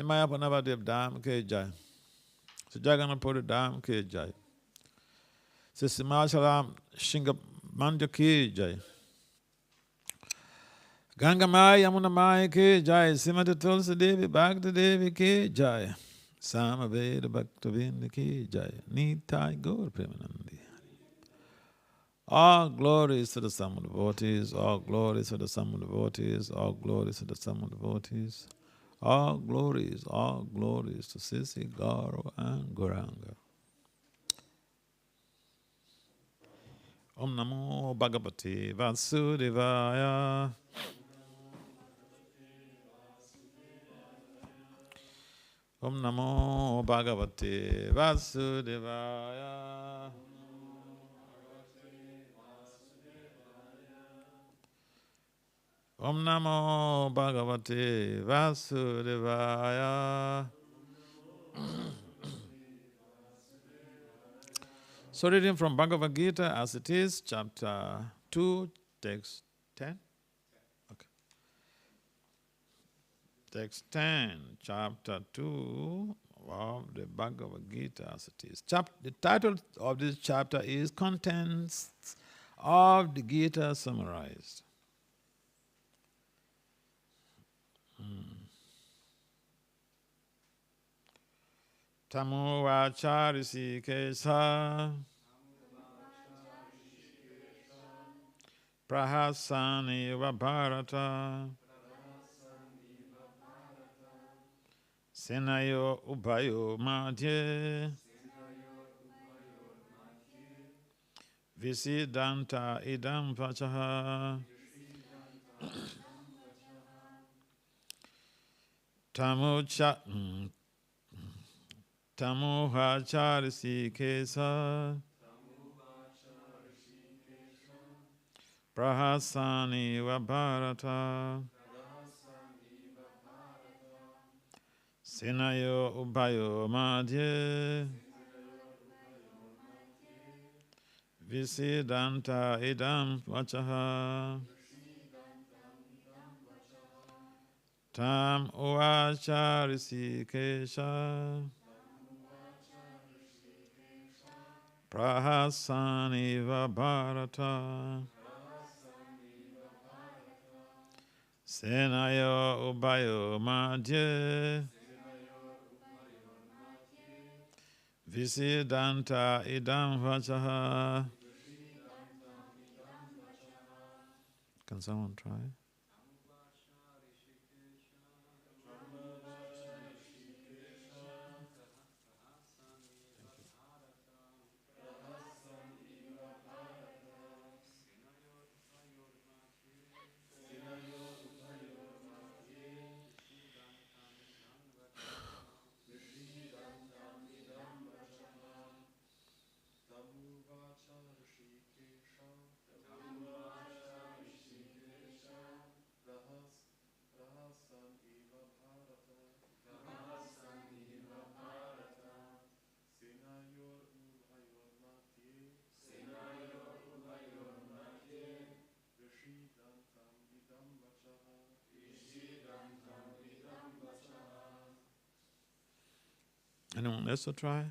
Maya Panavadev Dham Ke Jai. So Jagannath Dham Ke Jai. Simachalam Shinga Manja Ke Jai. Ganga Maya Yamuna Maya Ke Jai. Simati Tulsi Devi Bhakti Devi Ke Jai. Samaveda Bhakta Vinda Ke Jai. Nitai Gaur Premanandi. All glories to the Sama devotees, all glories to the Sama devotees, all glories to the Sama devotees, all glories to Sisi, Garo, and Gauranga. Om Namo Bhagavate Vasudevaya. Om Namo Bhagavate Vasudevaya. Om Namo Bhagavate Vasudevaya. So reading from Bhagavad Gita as it is, chapter 2, text 10. Okay. Text 10, chapter 2 of the Bhagavad Gita as it is. The title of this chapter is Contents of the Gita Summarized. Tamu Vacharisi Kesa Prahasani Vabharata Senayo Ubayo Madhye Visidanta Idam Vachaha Tamu Vacharisi Kesa Prahasani Vabharata Senayo Ubayo Madhye Visidanta Idam Vachaha Tam Uvacha Risikesha Prahasani Vabharata Senayo Ubayo Madhye Visidanta Idam Vachaha. Can someone try? Anyone else to try?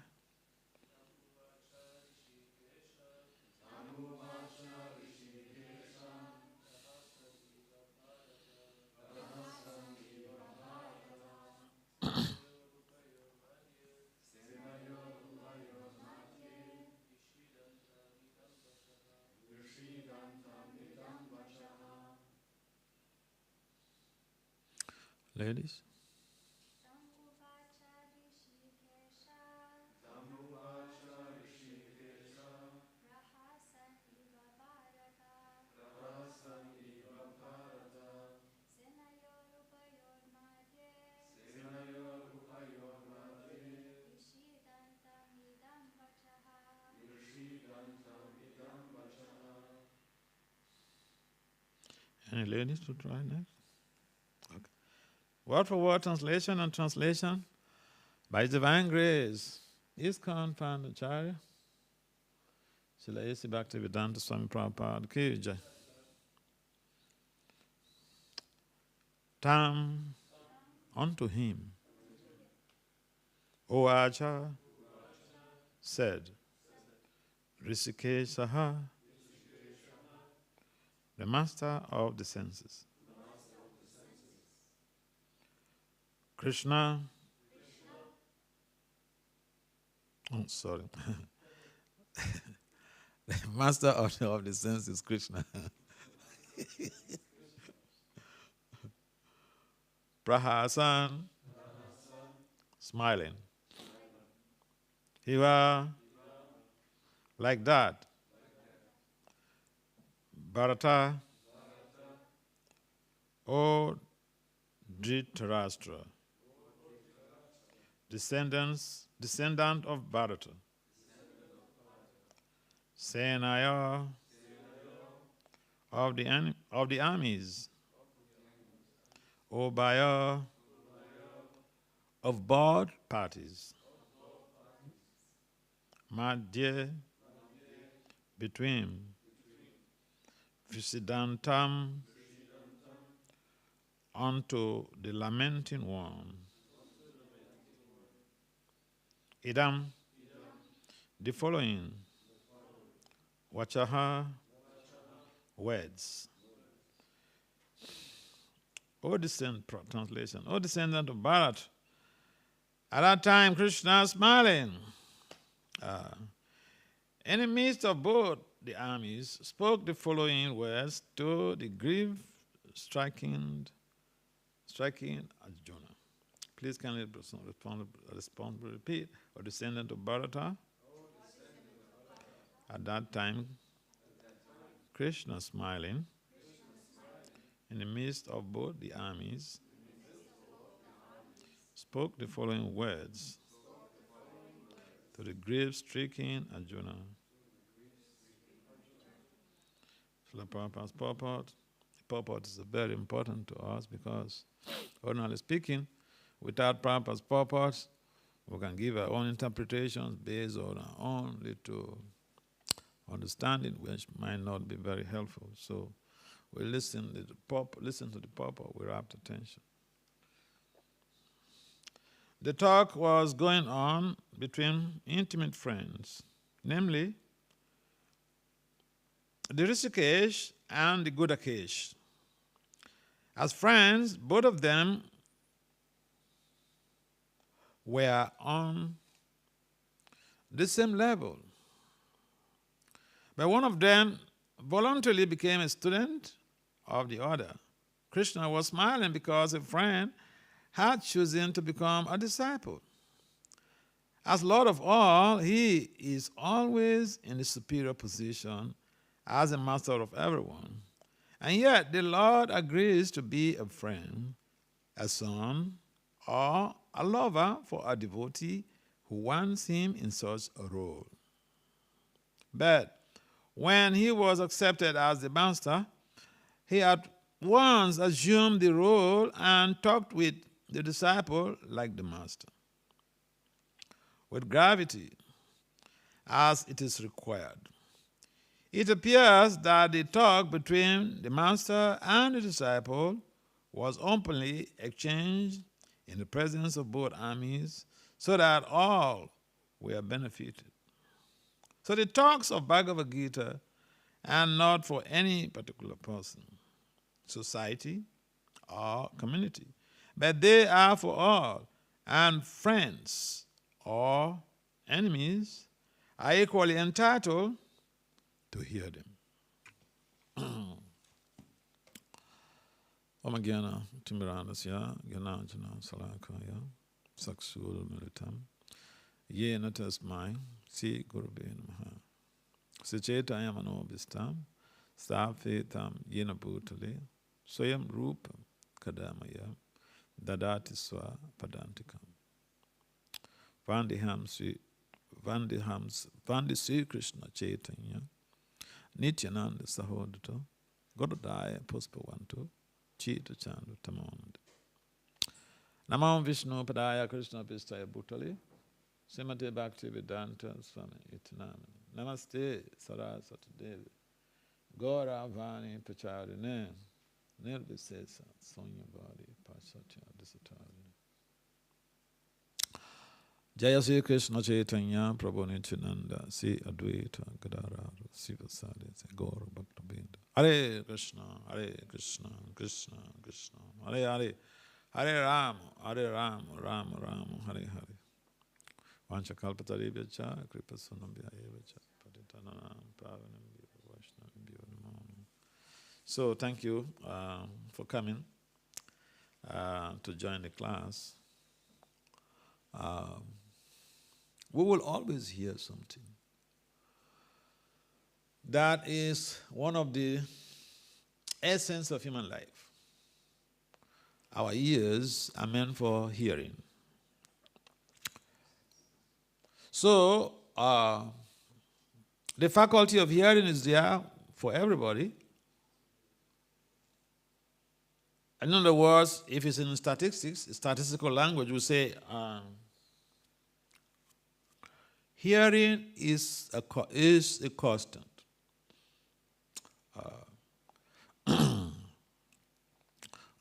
Ladies? Any ladies to try next? Okay. Word for word translation and translation by divine grace. ISKCON Pandacharya Srila A.C. Bhaktivedanta Swami Prabhupada Ki Jai. Tam unto him O Acharya said, Rishikeshaha, the master of the senses. Krishna, sorry. The master of the senses, Krishna. Prahasan, smiling. He was like that. Bharata, O Dhritarashtra, descendant of Bharata. Senaya, of the armies. Obaya, of both parties. Madhya, between. Visidantam, unto the lamenting one. Idam, the following. Vachaha, words. Translation. O descendant of Bharat, at that time Krishna smiling, in the midst of both the armies, spoke the following words to the grief-striking Arjuna. Please kindly respond, repeat. O descendant of Bharata, at that time Krishna smiling, in the midst of both the armies, spoke the following words to the grief-stricken Arjuna. Srila Prabhupada's purport. The purport is very important to us because, ordinarily speaking, without Prabhupada's purport, we can give our own interpretations based on our own little understanding, which might not be very helpful. So we listen to the purport with rapt attention. The talk was going on between intimate friends, namely the Rishikesh and the Gudakesh. As friends, both of them were on the same level. But one of them voluntarily became a student of the other. Krishna was smiling because a friend had chosen to become a disciple. As Lord of all, he is always in the superior position as a master of everyone. And yet the Lord agrees to be a friend, a son, or a lover for a devotee who wants him in such a role. But when he was accepted as the master, he at once assumed the role and talked with the disciple like the master, with gravity, as it is required. It appears that the talk between the master and the disciple was openly exchanged in the presence of both armies, so that all were benefited. So the talks of Bhagavad Gita are not for any particular person, society, or community, but they are for all, and friends or enemies are equally entitled to hear them. Om Gyana Timbiranasya Gyananjana Salakaya Saksul Militam Yena Tasmai Si Gurube Namaha Sachetaya Manobhistam Stafetam Yena Bhutale Swayam Rupam Kadamaya Dadati Swa Padantikam Vandi Sri Krishna Chaitanya Nityananda Sahodato Gododaya Puspavanto Chita Chandu Tamonand Namam Vishnu Padaya Krishna Pistaya Bhutale Srimate Bhakti Vedanta Swami Itinamani Namaste Saraswati Devi Gaura Vani Pacharine Nirvisesa Sonya Bhari Pasatya Disatari. Jaya Sri Krishna Chaitanya Prabhu Nityananda Sri Advaita Gadara Sivasadi Gaura Bhaktabinda. Hare Krishna, Krishna Krishna, Hare Hare, Hare Ram, Ram Ram, Hare Hare. Vanchakalpataribhyacha, Kripasunambhyayevacha, Patitananam, Pavanam, Vaishnavim, Namo. So thank you for coming to join the class. We will always hear something. That is one of the essence of human life. Our ears are meant for hearing. So, the faculty of hearing is there for everybody. In other words, if it's in statistics, statistical language, we say hearing is a constant.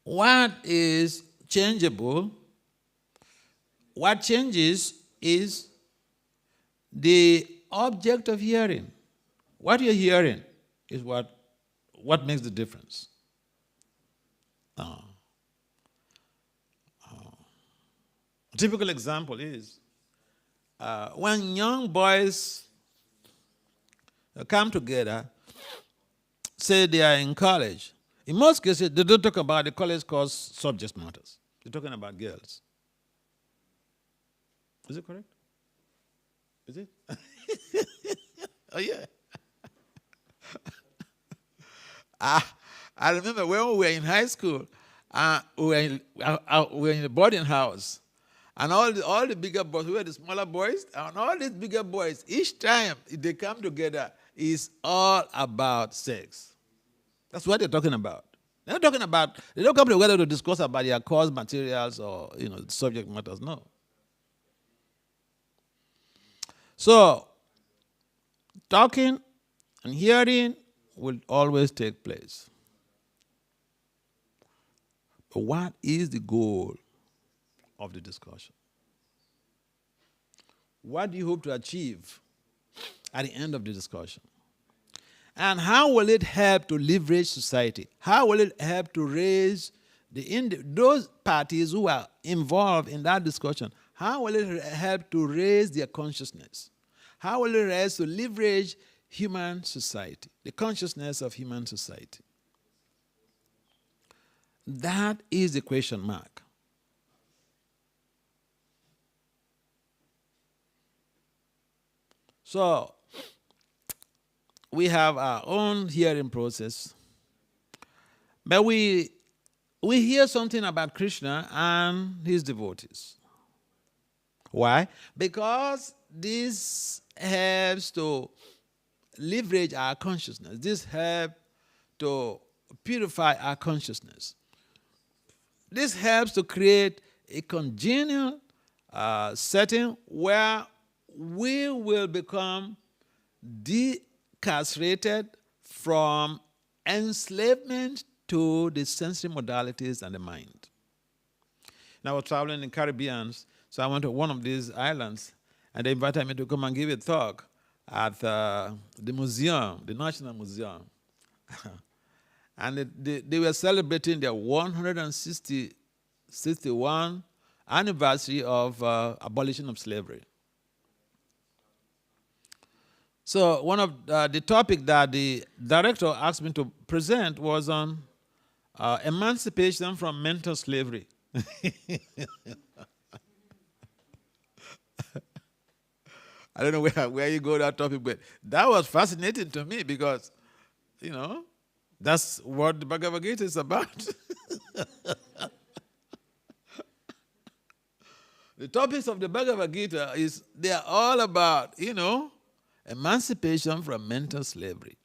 What is changeable, what changes is the object of hearing. What you're hearing is what makes the difference. A typical example is when young boys come together, say they are in college. In most cases, they don't talk about the college course subject matters. They're talking about girls. Is it correct? Is it? Oh, yeah. I remember when we were in high school, we were in a boarding house. And all the bigger boys, we were the smaller boys, and all these bigger boys, each time they come together, is all about sex. That's what they're talking about. They don't come together to discuss about their course materials or subject matters, no. So, talking and hearing will always take place. But what is the goal of the discussion? What do you hope to achieve at the end of the discussion? And how will it help to leverage society? How will it help to raise those parties who are involved in that discussion? How will it help to raise their consciousness? How will it help to leverage human society, the consciousness of human society? That is the question mark. So, we have our own hearing process, but we hear something about Krishna and his devotees. Why? Because this helps to leverage our consciousness. This helps to purify our consciousness. This helps to create a congenial setting where we will become decarcerated from enslavement to the sensory modalities and the mind. Now, I was traveling in the Caribbean, so I went to one of these islands, and they invited me to come and give a talk at the museum, the National Museum. And they were celebrating their 161st anniversary of abolition of slavery. So one of the topic that the director asked me to present was on emancipation from mental slavery. I don't know where you go with that topic, but that was fascinating to me because, that's what the Bhagavad Gita is about. The topics of the Bhagavad Gita they are all about, emancipation from mental slavery.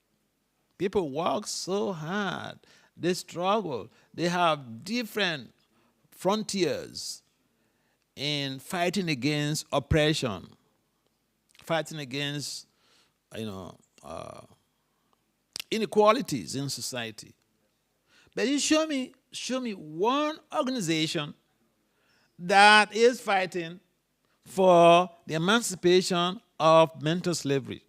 People work so hard. They struggle. They have different frontiers in fighting against oppression, fighting against, inequalities in society. But you show me one organization that is fighting for the emancipation of mental slavery.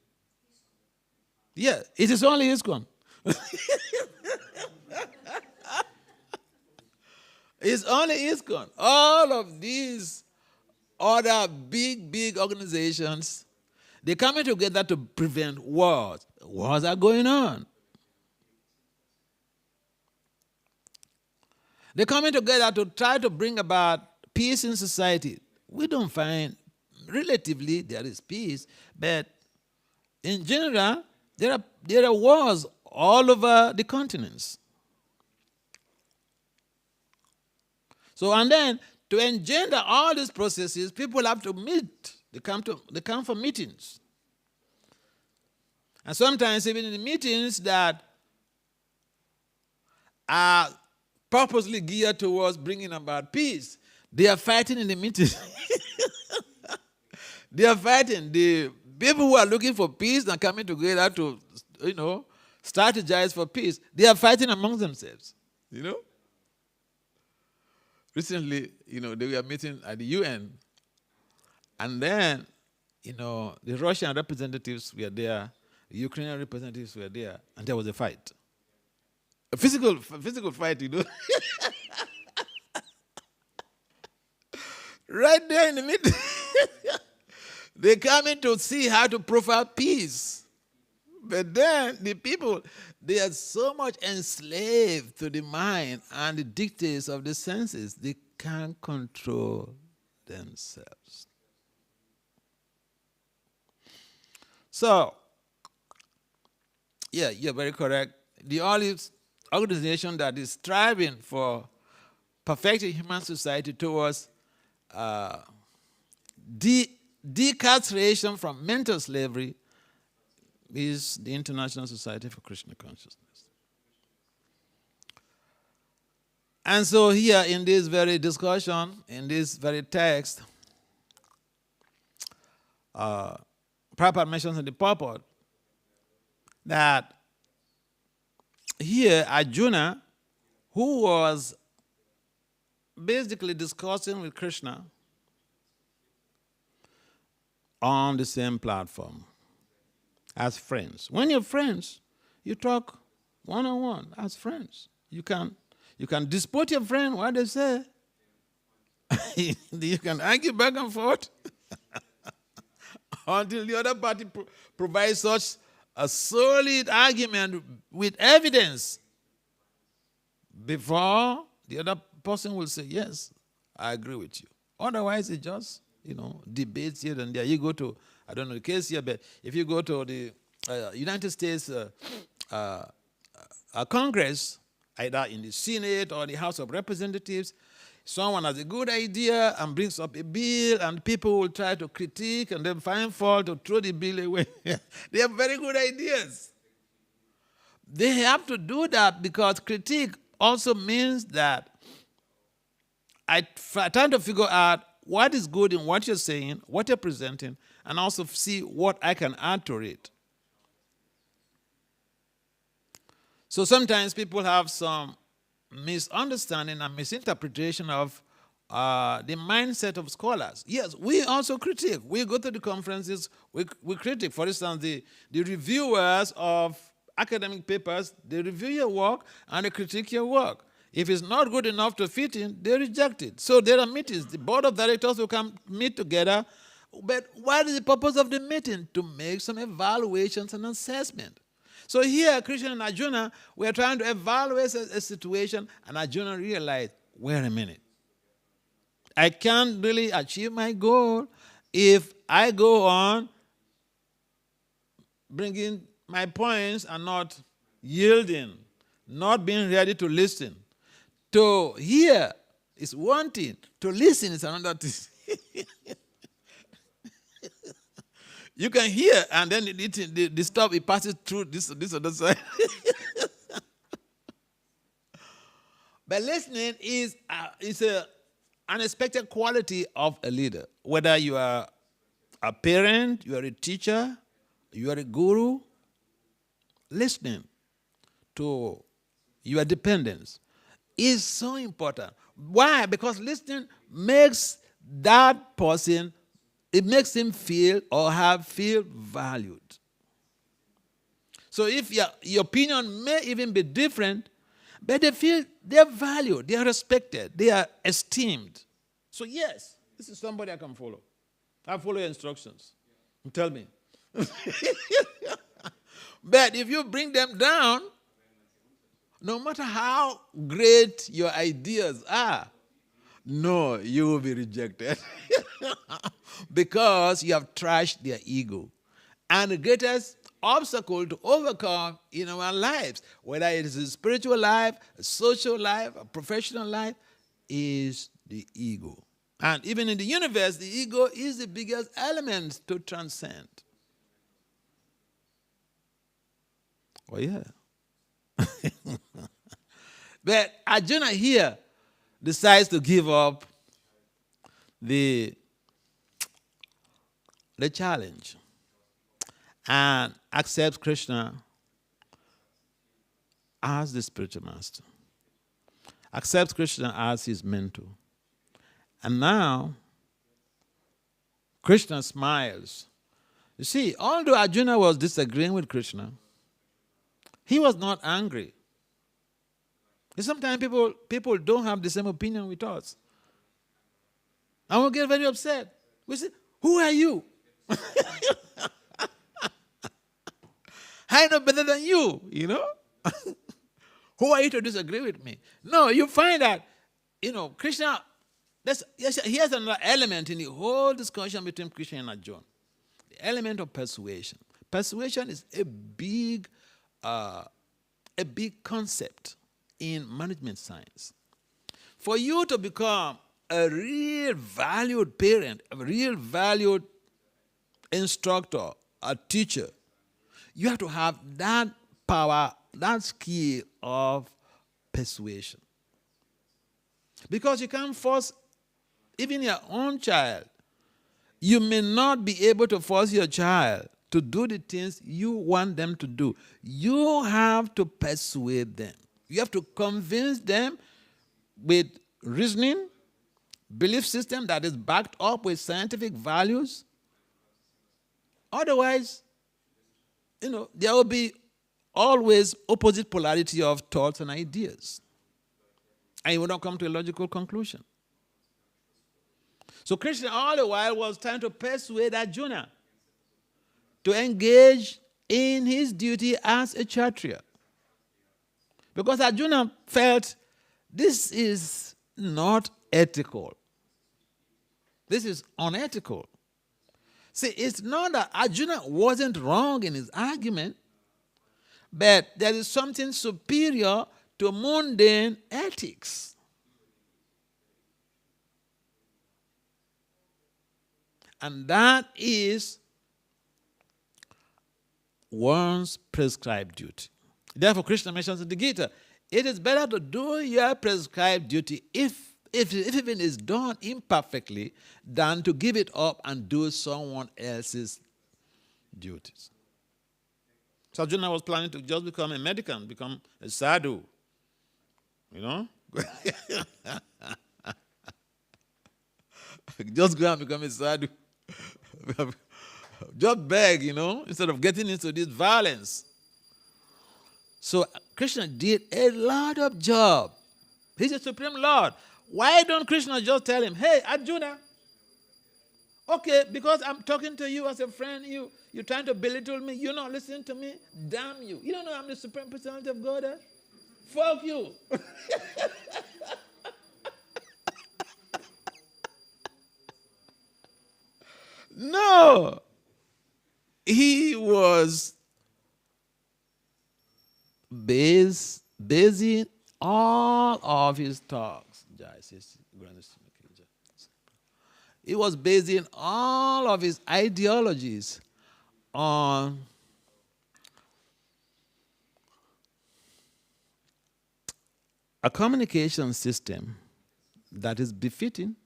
Yeah, it is only ISKCON. It's only ISKCON. All of these other big organizations, they're coming together to prevent wars. Wars are going on. They're coming together to try to bring about peace in society. We don't find, relatively, there is peace, but in general, there are wars all over the continents. So, and then to engender all these processes, people have to meet. They come for meetings. And sometimes even in the meetings that are purposely geared towards bringing about peace, they are fighting in the meetings. They are fighting. The people who are looking for peace and coming together to, strategize for peace, they are fighting among themselves, Recently, they were meeting at the UN, and then, the Russian representatives were there, the Ukrainian representatives were there, and there was a fight. A physical fight, Right there in the middle. They come in to see how to profile peace. But then the people, they are so much enslaved to the mind and the dictates of the senses, they can't control themselves. So, yeah, you're very correct. The only organization that is striving for perfecting human society towards decarceration from mental slavery is the International Society for Krishna Consciousness. And so here in this very discussion, in this very text, Prabhupada mentions in the purport that here Arjuna, who was basically discussing with Krishna on the same platform as friends. When you're friends, you talk one-on-one as friends. You can dispute your friend, what they say. You can argue back and forth until the other party provides such a solid argument with evidence before the other person will say, yes, I agree with you. Otherwise, it just, debates here and there. You go to, I don't know the case here, but if you go to the United States Congress, either in the Senate or the House of Representatives, someone has a good idea and brings up a bill, and people will try to critique and then find fault to throw the bill away. They have very good ideas. They have to do that because critique also means that I try to figure out what is good in what you're saying, what you're presenting, and also see what I can add to it. So sometimes people have some misunderstanding and misinterpretation of the mindset of scholars. Yes, we also critique. We go to the conferences, we critique. For instance, the reviewers of academic papers, they review your work and they critique your work. If it's not good enough to fit in, they reject it. So there are meetings. The board of directors will come meet together. But what is the purpose of the meeting? To make some evaluations and assessment. So here, Krishna and Arjuna were trying to evaluate a situation, and Arjuna realized, wait a minute. I can't really achieve my goal if I go on bringing my points and not yielding, not being ready to listen. To hear is one thing, to listen is another thing. You can hear, and then the stuff, it passes through this other side. But listening is an unexpected quality of a leader. Whether you are a parent, you are a teacher, you are a guru, listening to your dependents is so important. Why? Because listening makes that person it makes him feel valued. So if your opinion may even be different, but they feel they're valued, they are respected, they are esteemed. So yes, this is somebody I can follow. I follow your instructions. Tell me. But if you bring them down, no matter how great your ideas are, no, you will be rejected. Because you have trashed their ego. And the greatest obstacle to overcome in our lives, whether it is a spiritual life, a social life, a professional life, is the ego. And even in the universe, the ego is the biggest element to transcend. Oh, yeah. But Arjuna here decides to give up the challenge and accepts Krishna as the spiritual master. Accepts Krishna as his mentor. And now, Krishna smiles. You see, although Arjuna was disagreeing with Krishna, he was not angry. Sometimes people don't have the same opinion with us. And we get very upset. We say, who are you? I know better than you, you know? Who are you to disagree with me? No, you find that, Krishna, here's another element in the whole discussion between Krishna and Arjuna. The element of persuasion. Persuasion is a big concept in management science. For you to become a real valued parent, a real valued instructor, a teacher, you have to have that power, that skill of persuasion. Because you can't force even your own child. You may not be able to force your child to do the things you want them to do. You have to persuade them. You have to convince them with reasoning, belief system that is backed up with scientific values. Otherwise, there will be always opposite polarity of thoughts and ideas. And you will not come to a logical conclusion. So Krishna all the while was trying to persuade Arjuna to engage in his duty as a Kshatriya. Because Arjuna felt this is not ethical. This is unethical. See, it's not that Arjuna wasn't wrong in his argument, but there is something superior to mundane ethics. And that is one's prescribed duty. Therefore, Krishna mentions in the Gita, it is better to do your prescribed duty if even is done imperfectly than to give it up and do someone else's duties. So Arjuna was planning to just become a mendicant, become a sadhu. Just go and become a sadhu. Just beg, instead of getting into this violence. So Krishna did a lot of job. He's the Supreme Lord. Why don't Krishna just tell him, hey, Arjuna, okay, because I'm talking to you as a friend, you're trying to belittle me, you're not listening to me, damn you. You don't know I'm the Supreme Personality of God? Fuck you. No. He was basing all of his talks. He was basing all of his ideologies on a communication system that is befitting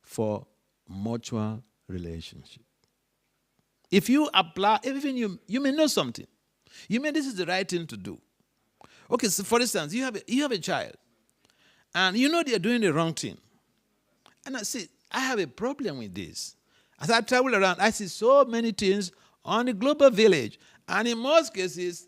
for mutual relationship. If you apply, even you may know something. You may this is the right thing to do. Okay, so for instance, you have a child, and you know they are doing the wrong thing. And I say, I have a problem with this. As I travel around, I see so many things on the global village. And in most cases,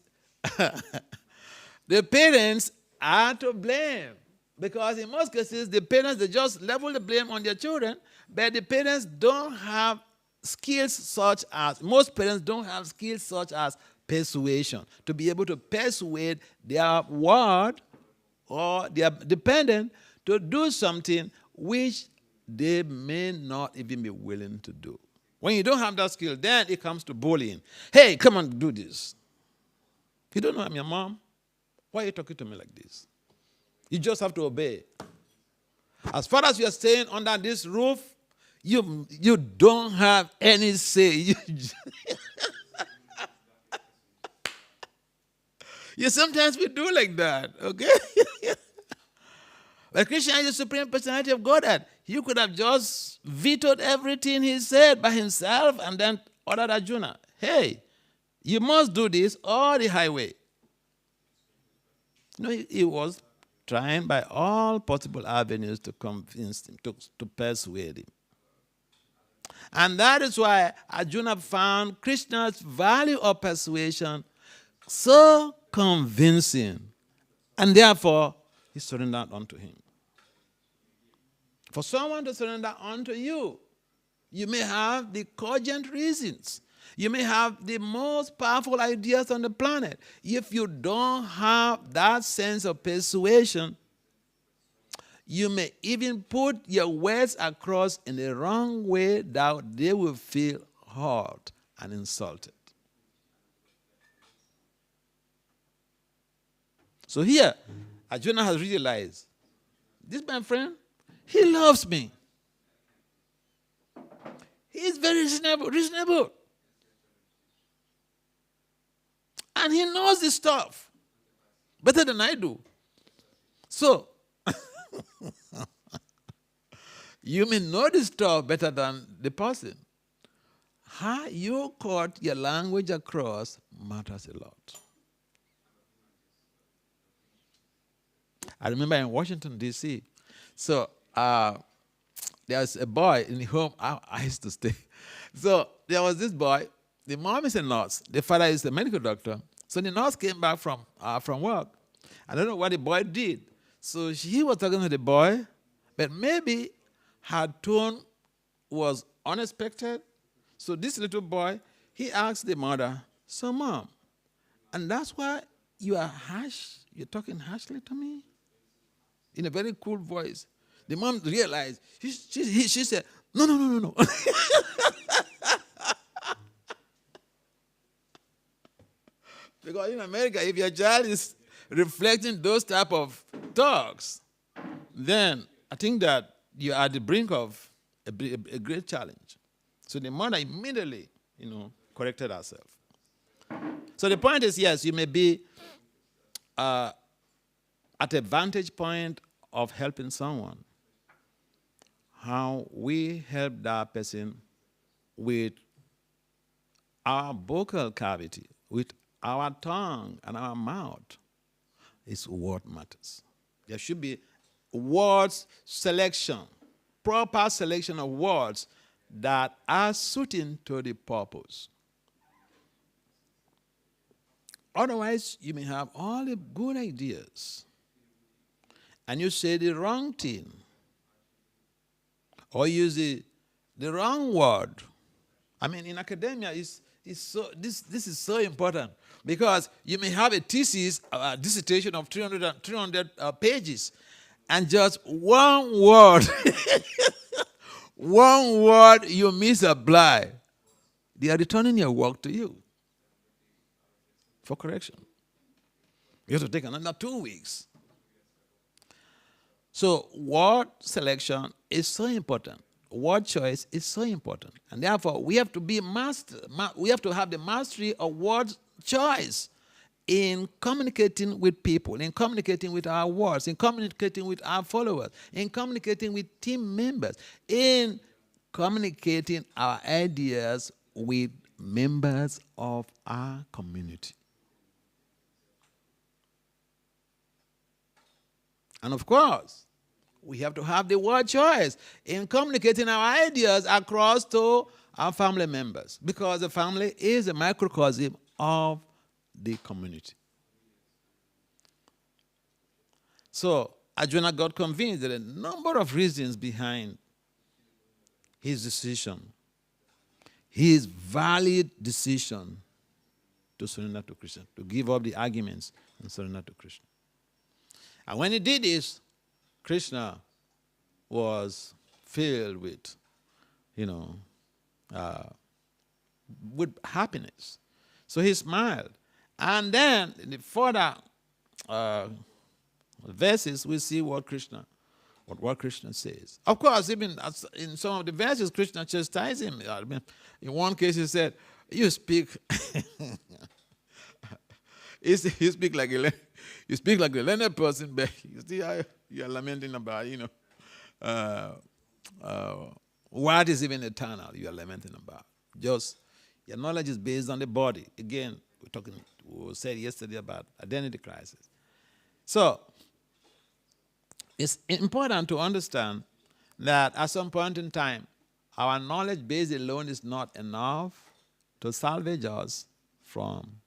the parents are to blame. Because in most cases, the parents, they just level the blame on their children, but the parents don't have skills such as, most parents don't have skills such as persuasion, to be able to persuade their ward or their dependent to do something which they may not even be willing to do. When you don't have that skill, then it comes to bullying. Hey, come on, do this. You don't know I'm your mom? Why are you talking to me like this? You just have to obey. As far as you are staying under this roof, you don't have any say. Sometimes we do like that, okay? But Krishna is the Supreme Personality of Godhead. He could have just vetoed everything he said by himself and then ordered Arjuna, hey, you must do this or the highway. No, he was trying by all possible avenues to convince him, to persuade him. And that is why Arjuna found Krishna's value of persuasion so convincing. And therefore, he surrendered unto him. For someone to surrender unto you, you may have the cogent reasons. You may have the most powerful ideas on the planet. If you don't have that sense of persuasion, you may even put your words across in the wrong way that they will feel hurt and insulted. So here, Arjuna has realized, this my friend, he loves me. He is very reasonable. And he knows this stuff better than I do. So, you may know this stuff better than the person. How you cut your language across matters a lot. I remember in Washington, D.C., so there was a boy in the home I used to stay. So there was this boy. The mom is a nurse. The father is a medical doctor. So the nurse came back from work. I don't know what the boy did. So he was talking to the boy, but maybe her tone was unexpected. So this little boy, he asked the mother, so mom, and that's why you are harsh? You're talking harshly to me? In a very cool voice. The mom realized, she said, no. Because in America, if your child is reflecting those type of talks, then I think that you are at the brink of a great challenge. So the mother immediately, corrected herself. So the point is, yes, you may be at a vantage point of helping someone. How we help that person with our vocal cavity, with our tongue and our mouth, is what matters. There should be words selection, proper selection of words that are suiting to the purpose. Otherwise, you may have all the good ideas, and you say the wrong thing, or use the wrong word. I mean, in academia, this is so important, because you may have a thesis, a dissertation of 300 pages, and just one word, one word you misapply, they are returning your work to you for correction. You have to take another 2 weeks. So word selection is so important. Word choice is so important. And therefore, we have to be we have to have the mastery of word choice in communicating with people, in communicating with our words, in communicating with our followers, in communicating with team members, in communicating our ideas with members of our community. And of course, We have to have the word choice in communicating our ideas across to our family members, because the family is a microcosm of the community. So Arjuna got convinced that a number of reasons behind his decision, his valid decision to surrender to Krishna, to give up the arguments and surrender to Krishna. And when he did this, Krishna was filled with, with happiness. So he smiled. And then in the further verses, we see what Krishna says. Of course, even in some of the verses, Krishna chastised him. In one case, he said, "You speak, you speak like a learned person, but you see how you are lamenting about, what is even eternal. You are lamenting about. Just your knowledge is based on the body. Again, we said yesterday about identity crisis. So it's important to understand that at some point in time, our knowledge base alone is not enough to salvage us from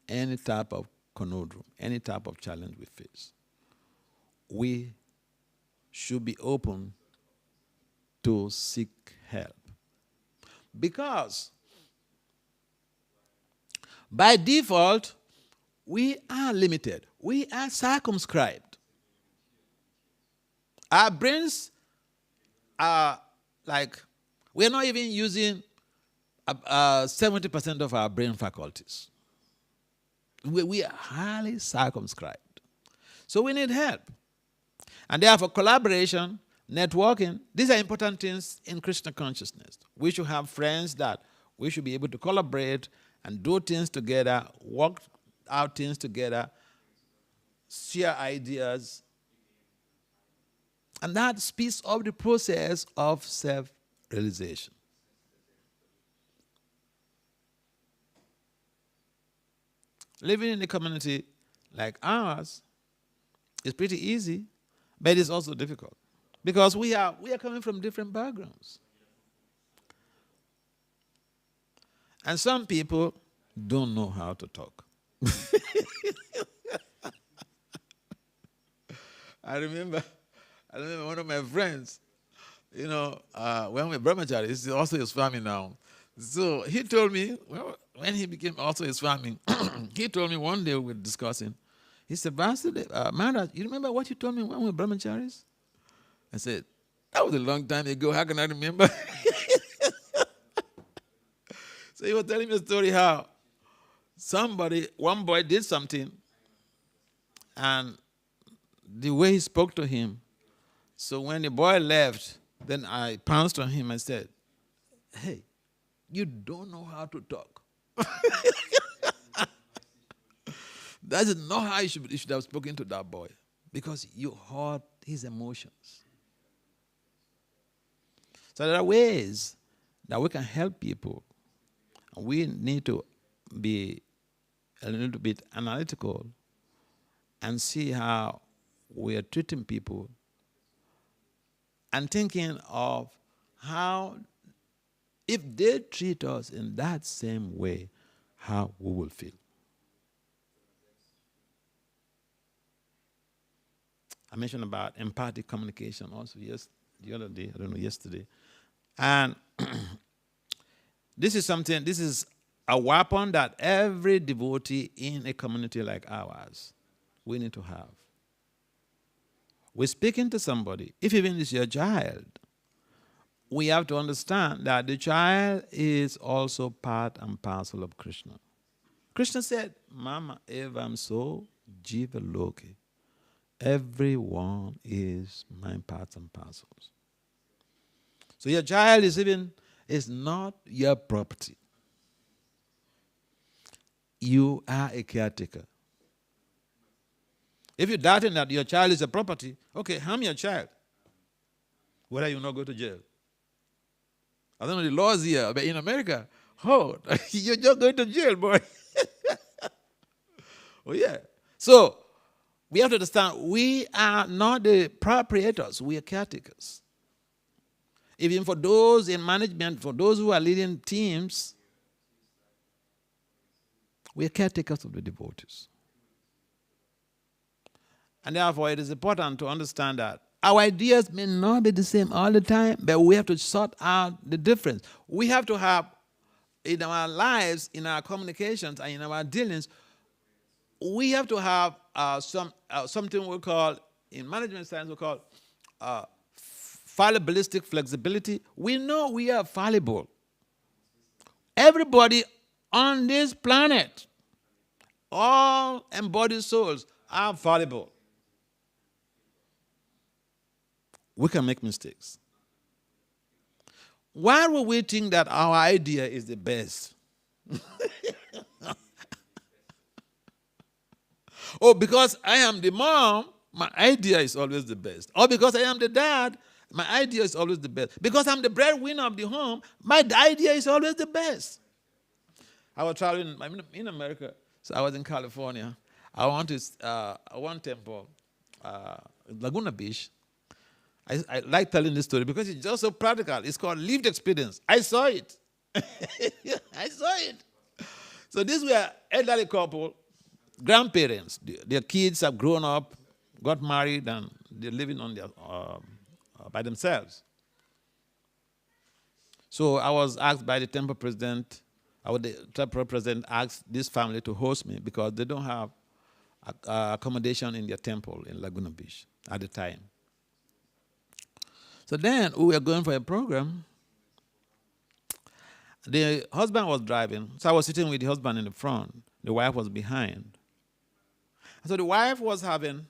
any type of conundrum, any type of challenge we face. We should be open to seek help. Because by default, we are limited. We are circumscribed. Our brains are we're not even using 70% of our brain faculties. We are highly circumscribed. So we need help. And therefore, collaboration, networking, these are important things in Krishna consciousness. We should have friends that we should be able to collaborate and do things together, work out things together, share ideas. And that speeds up the process of self-realization. Living in a community like ours is pretty easy, but it's also difficult. Because we are coming from different backgrounds. And some people don't know how to talk. I remember one of my friends, when we were brahmachari, he's also a Swami now. So he told me, when he became also a Swami, he told me one day we were discussing, he said, Vasudeva, Maharaj, you remember what you told me when we were brahmacharis? I said, that was a long time ago, how can I remember? So he was telling me a story how one boy did something, and the way he spoke to him, so when the boy left, then I pounced on him and said, hey, you don't know how to talk. That is not how you should have spoken to that boy, because you hurt his emotions. So there are ways that we can help people. We need to be a little bit analytical and see how we are treating people and thinking of how, if they treat us in that same way, how we will feel. I mentioned about empathic communication also the other day, yesterday. And this is a weapon that every devotee in a community like ours, we need to have. We're speaking to somebody, if even it's your child, we have to understand that the child is also part and parcel of Krishna. Krishna said, Mama evam so jiva loke. Everyone is my parts and parcels. So your child is not your property. You are a caretaker. If you're doubting that your child is a property, okay, harm your child. Whether you not go to jail. I don't know the laws here, but in America, you're just going to jail, boy. Oh, yeah. So, We have to understand we are not the proprietors, we are caretakers. Even for those in management, for those who are leading teams, we are caretakers of the devotees. And therefore, it is important to understand that our ideas may not be the same all the time, but we have to sort out the difference. We have to have, in our lives, in our communications, and in our dealings, we have to have something we call, in management science, we call fallibilistic flexibility. We know we are fallible. Everybody on this planet, all embodied souls, are fallible. We can make mistakes. Why would we think that our idea is the best? Oh, because I am the mom, my idea is always the best. Or because I am the dad, my idea is always the best. Because I'm the breadwinner of the home, my idea is always the best. I was traveling in America, so I was in California. I went to one temple, Laguna Beach. I like telling this story because it's just so practical. It's called lived experience. I saw it. I saw it. So these were elderly couple, grandparents. Their kids have grown up, got married, and they're living on their by themselves. So I was asked by the temple president, the temple president asked this family to host me because they don't have accommodation in their temple in Laguna Beach at the time. So then we were going for a program. The husband was driving, so I was sitting with the husband in the front. The wife was behind. So the wife was having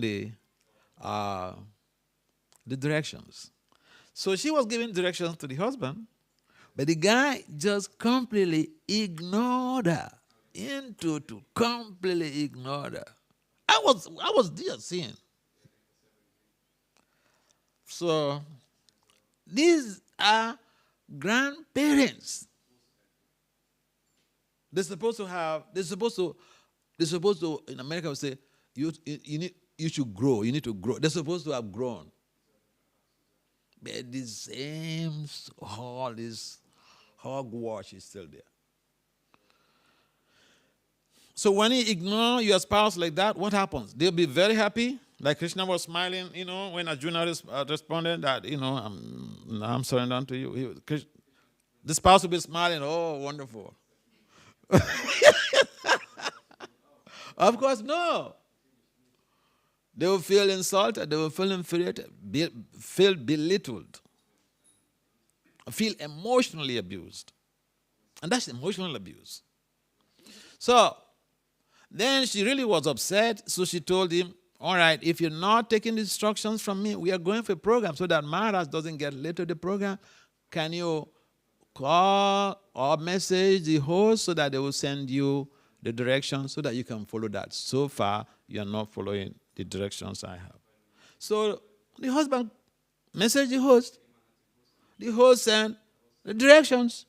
the directions. So she was giving directions to the husband, but the guy just completely ignored her. Completely ignored her. I was there seeing. So these are grandparents. They're supposed to in America we say you should grow, you need to grow. They're supposed to have grown. But the same all this hogwash is still there. So when you ignore your spouse like that, what happens? They'll be very happy. Like Krishna was smiling, when Arjuna responded that, I'm surrendering to you. The spouse will be smiling, oh, wonderful. Of course, no. They will feel insulted. They will feel infuriated, feel belittled, feel emotionally abused. And that's emotional abuse. So then she really was upset, so she told him, all right, if you're not taking the instructions from me, we are going for a program so that Maharaj doesn't get late to the program. Can you call or message the host so that they will send you the directions so that you can follow that? So far, you are not following the directions I have. So the husband messaged the host. The host sent the directions.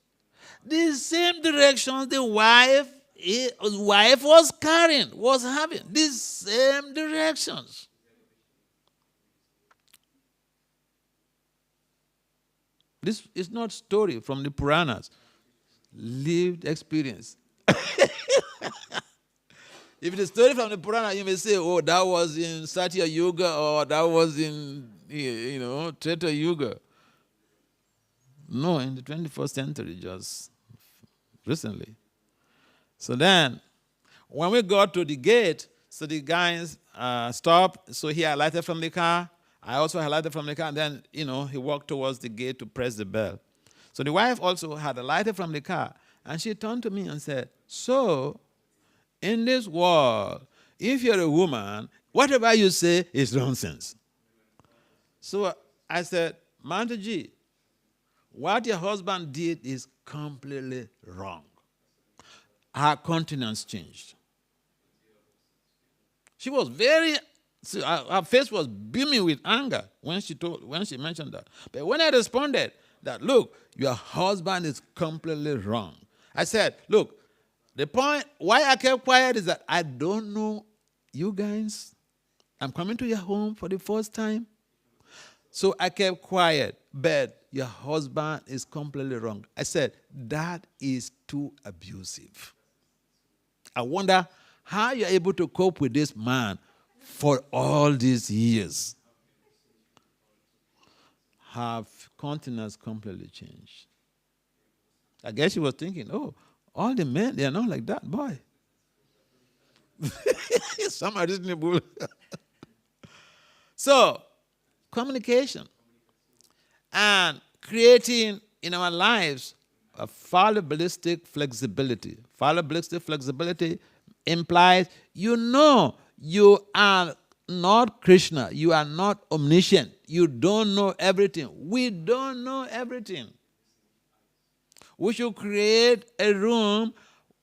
The same directions the wife was carrying, was having. These same directions. This is not story from the Puranas. Lived experience. If it's a story from the Purana, you may say, oh, that was in Satya Yuga or that was in, Treta Yuga. No, in the 21st century, just recently. So then, when we got to the gate, so the guys stopped, so he alighted from the car. I also alighted from the car, and then, he walked towards the gate to press the bell. So the wife also had alighted from the car, and she turned to me and said, so, in this world, if you're a woman, whatever you say is nonsense. So I said, Mantaji, what your husband did is completely wrong. Her countenance changed. She was her face was beaming with anger when she mentioned that. But when I responded that, look, your husband is completely wrong. I said, look, The point why I kept quiet is that I don't know you guys. I'm coming to your home for the first time. So I kept quiet. But your husband is completely wrong. I said, that is too abusive. I wonder how you're able to cope with this man for all these years. Her countenance completely changed. I guess she was thinking, oh, all the men, they are not like that, boy. Some are reasonable. So, communication and creating in our lives a fallibilistic flexibility. Fallibilistic flexibility implies you know you are not Krishna. You are not omniscient. You don't know everything. We don't know everything. We should create a room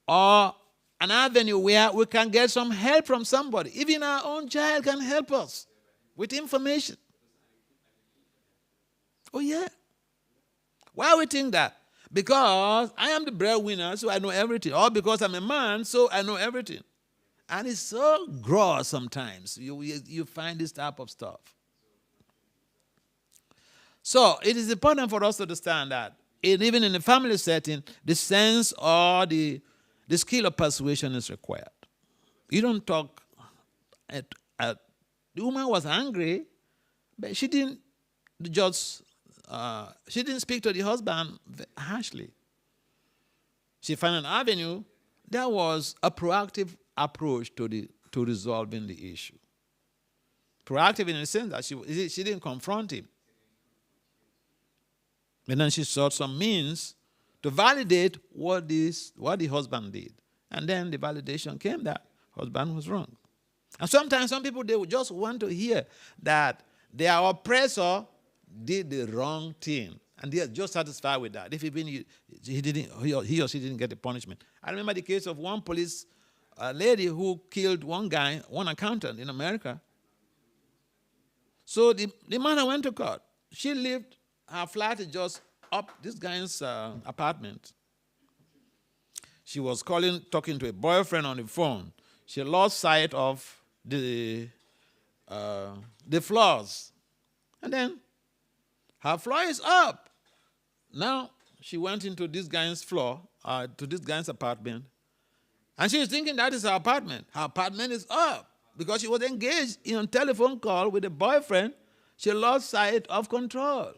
or an avenue where we can get some help from somebody. Even our own child can help us with information. Oh, yeah. Why we think that? Because I am the breadwinner, so I know everything. Or because I'm a man, so I know everything. And it's so gross sometimes. You find this type of stuff. So it is important for us to understand that even in a family setting, the sense or the skill of persuasion is required. You don't talk. The woman was angry, but she didn't just. She didn't speak to the husband harshly. She found an avenue that was a proactive approach to resolving the issue. Proactive in the sense that she didn't confront him. And then she sought some means to validate what the husband did. And then the validation came that husband was wrong. And sometimes some people, they would just want to hear that their oppressor did the wrong thing. And they are just satisfied with that. If he or she didn't get the punishment. I remember the case of one police lady who killed one guy, one accountant in America. So the man went to court. She lived, her flat is just up this guy's apartment. She was talking to a boyfriend on the phone. She lost sight of the floors. And then her floor is up. Now she went into this guy's floor, to this guy's apartment. And she was thinking that is her apartment. Her apartment is up. Because she was engaged in a telephone call with a boyfriend, she lost sight of control.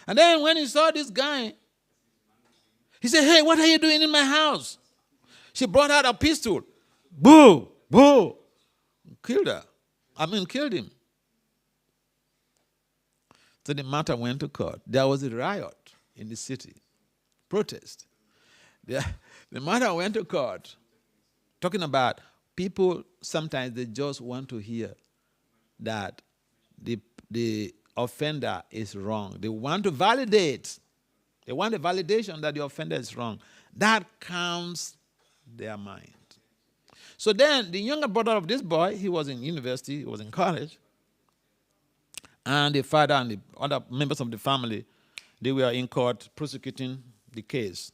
And then when he saw this guy, he said, hey, what are you doing in my house? She brought out a pistol. Boo! Boo! Killed him. So the matter went to court. There was a riot in the city. Protest. The matter went to court. Talking about people, sometimes they just want to hear that the offender is wrong. They want to validate. They want a validation that the offender is wrong. That calms their mind. So then the younger brother of this boy, he was in university, he was in college. And the father and the other members of the family, they were in court prosecuting the case.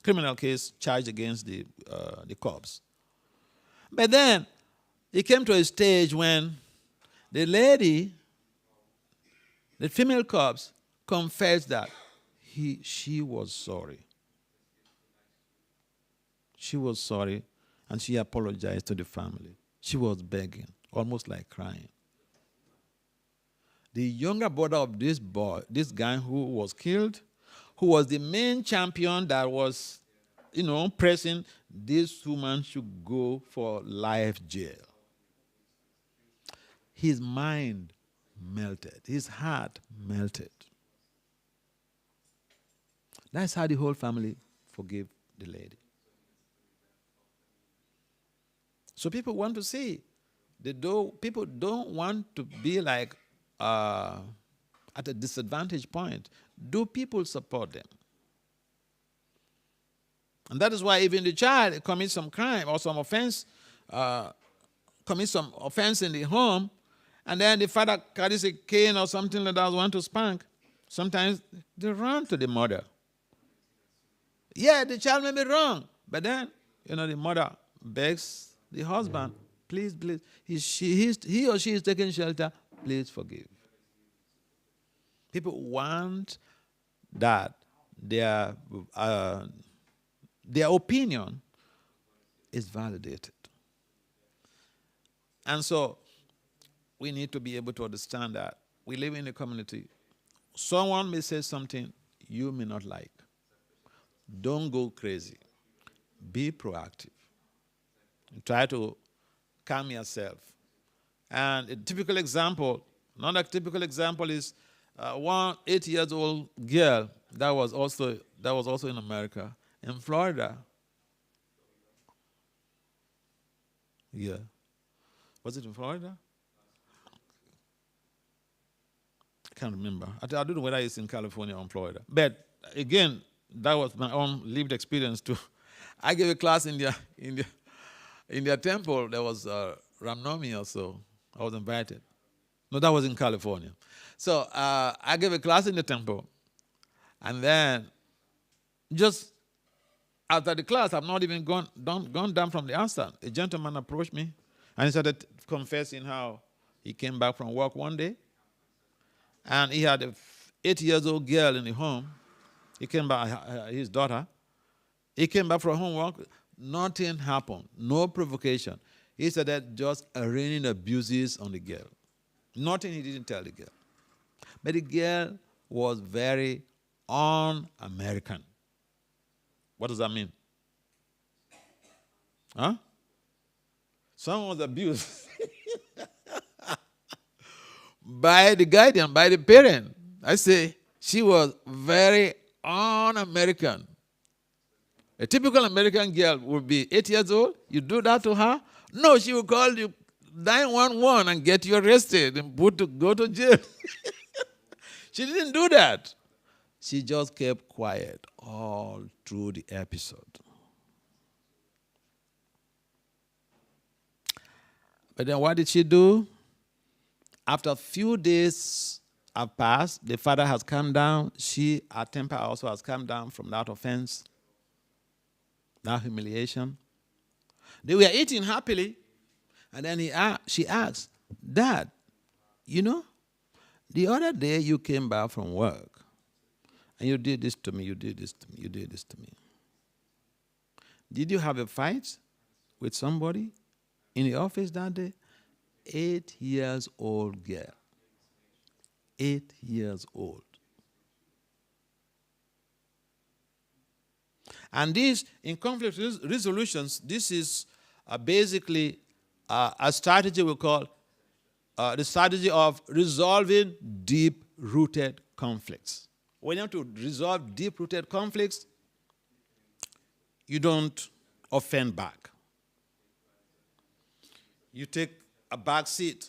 Criminal case charged against the cops. But then it came to a stage when the lady, the female cops, confessed that she was sorry. She was sorry, and she apologized to the family. She was begging, almost like crying. The younger brother of this boy, this guy who was killed, who was the main champion that was, pressing this woman should go for life jail. His mind melted. His heart melted. That's how the whole family forgave the lady. So people want to see. People don't want to be like at a disadvantage point. Do people support them? And that is why even the child commits some crime or some offense, commits some offense in the home, and then the father carries a cane or something like that, want to spank. Sometimes they run to the mother. Yeah, the child may be wrong. But then, the mother begs the husband, please, please. He or she is taking shelter. Please forgive. People want that their opinion is validated. And so we need to be able to understand that we live in a community. Someone may say something you may not like. Don't go crazy. Be proactive. Try to calm yourself. And a typical example, another typical example is one 8-year-old girl that was also in America, in Florida. Yeah. Was it in Florida? I can't remember. I don't know whether it's in California or in Florida. But again, that was my own lived experience too. I gave a class in their temple. There was Ramnami or so. I was invited. No, that was in California. So I gave a class in the temple. And then just after the class, I've not even gone down from the outside. A gentleman approached me and he started confessing how he came back from work one day. And he had a 8-year-old girl in the home. He came back, his daughter. He came back from homework. Nothing happened. No provocation. He started just raining abuses on the girl. Nothing he didn't tell the girl. But the girl was very un-American. What does that mean? Huh? Someone was abused by the guardian, by the parent. I say she was very un-American. A typical American girl would be 8 years old. You do that to her? No, she will call you 911 and get you arrested and go to jail. She didn't do that. She just kept quiet all through the episode. But then what did she do? After a few days have passed, the father has calmed down. Her temper also has calmed down from that offense, that humiliation. They were eating happily. And then she asked, Dad, the other day you came back from work and you did this to me, you did this to me, you did this to me. Did you have a fight with somebody in the office that day? 8 years old girl. 8 years old. And this, in conflict resolutions, this is basically a strategy we call the strategy of resolving deep-rooted conflicts. When you have to resolve deep-rooted conflicts, you don't offend back. You take a back seat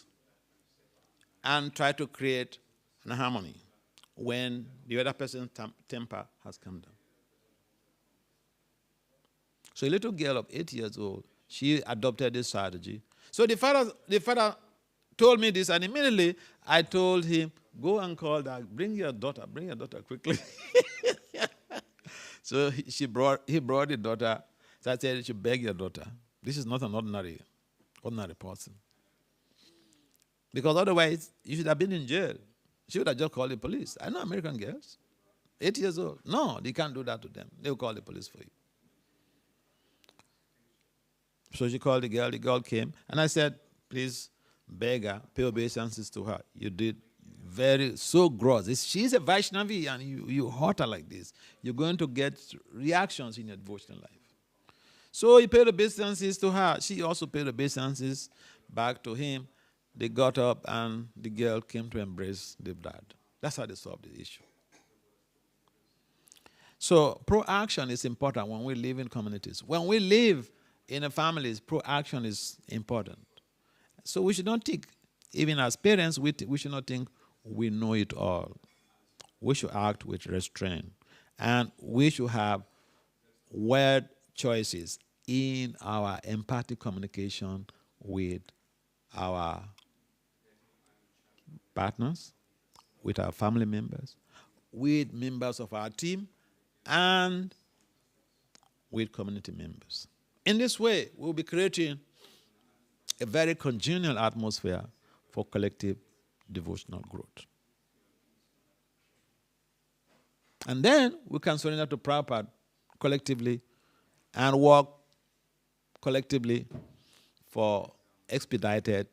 and try to create an harmony when the other person's temper has come down. So a little girl of 8 years old, she adopted this strategy. So the father told me this, and immediately I told him, go and call that, bring your daughter quickly. So he brought the daughter. So I said, you should beg your daughter. This is not an ordinary person. Because otherwise, you should have been in jail. She would have just called the police. I know American girls, 8 years old. No, they can't do that to them. They'll call the police for you. So she called the girl came, and I said, please beg her, pay obeisances to her. You did so gross. She's a Vaishnavi and you hurt her like this. You're going to get reactions in your devotional life. So he paid obeisances to her. She also paid obeisances back to him. They got up and the girl came to embrace the dad. That's how they solved the issue. So pro-action is important when we live in communities. When we live in a families, pro-action is important. So we should not think, even as parents, we should not think we know it all. We should act with restraint. And we should have word choices in our empathic communication with our partners, with our family members, with members of our team, and with community members. In this way, we'll be creating a very congenial atmosphere for collective devotional growth. And then we can surrender to Prabhupada collectively and work collectively for expedited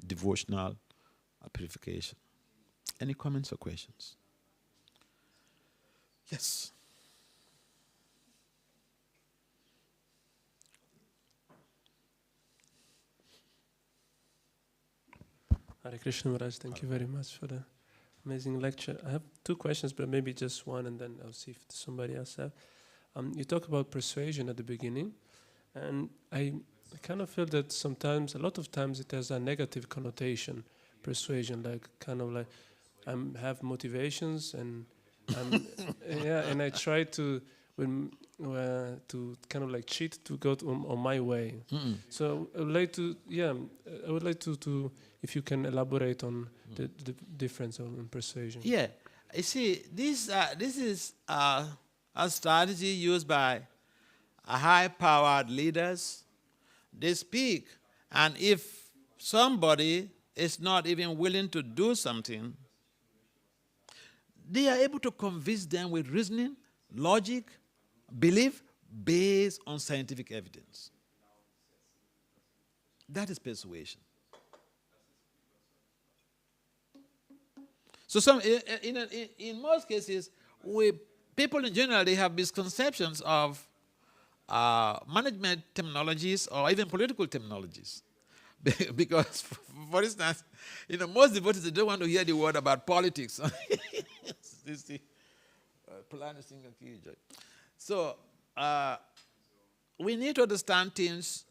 devotional purification. Any comments or questions? Yes. Hare Krishna Maharaj, thank you very much for the amazing lecture. I have two questions, but maybe just one, and then I'll see if somebody else has. You talk about persuasion at the beginning, and I kind of feel that sometimes, a lot of times, it has a negative connotation. Persuasion, like kind of like I have motivations, and and I try to kind of like cheat to go on my way. So I would like to if you can elaborate on the difference on persuasion. Yeah, you see, this is a strategy used by high-powered leaders. They speak, and if somebody is not even willing to do something, they are able to convince them with reasoning, logic, belief based on scientific evidence. That is persuasion. So in most cases, people in general, they have misconceptions of management terminologies or even political terminologies. Because, for instance, most devotees, they don't want to hear the word about politics. So, we need to understand things.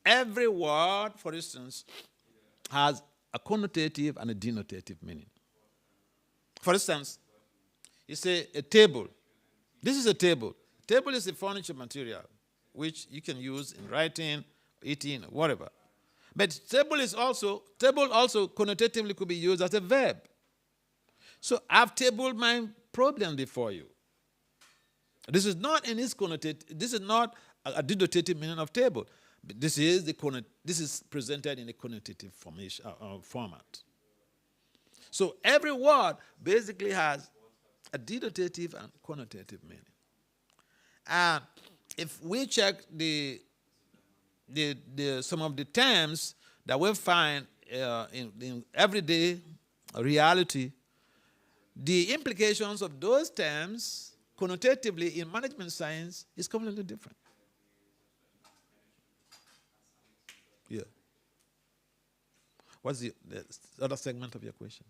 Every word, for instance, has a connotative and a denotative meaning. For instance, you say a table. This is a table. Table is a furniture material which you can use in writing, eating, whatever. But table also connotatively could be used as a verb. So I've tabled my problem before you. This is not in its connotative. This is not a denotative meaning of table. But this is presented in a connotative format. So every word basically has a denotative and connotative meaning. And if we check some of the terms that we find in everyday reality, the implications of those terms connotatively in management science is completely different. Yeah. What's the other segment of your question?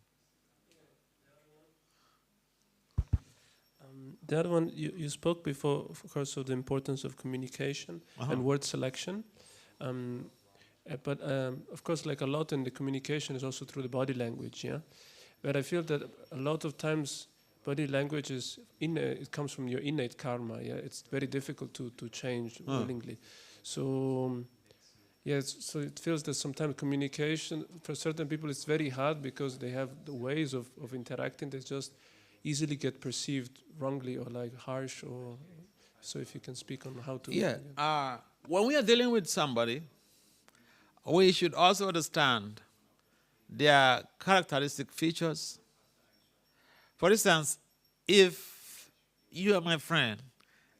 The other one, you spoke before, of course, of the importance of communication and word selection. But of course, like a lot in the communication is also through the body language, yeah? But I feel that a lot of times body language is it comes from your innate karma, yeah? It's very difficult to change willingly. So, so it feels that sometimes communication, for certain people, it's very hard because they have the ways of interacting that just easily get perceived wrongly or like harsh. Or so if you can speak on how to... Yeah. When we are dealing with somebody, we should also understand their characteristic features. For instance, if you are my friend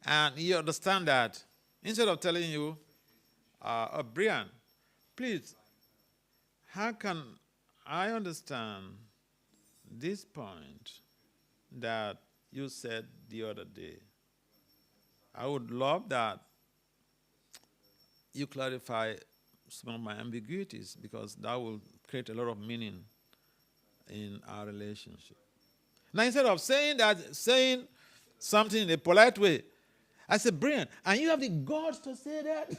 and you understand that, instead of telling you, Brian, please, how can I understand this point that you said the other day? I would love that you clarify some of my ambiguities, because that will create a lot of meaning in our relationship. Now, instead of saying something in a polite way, I said, Brian, and you have the guts to say that?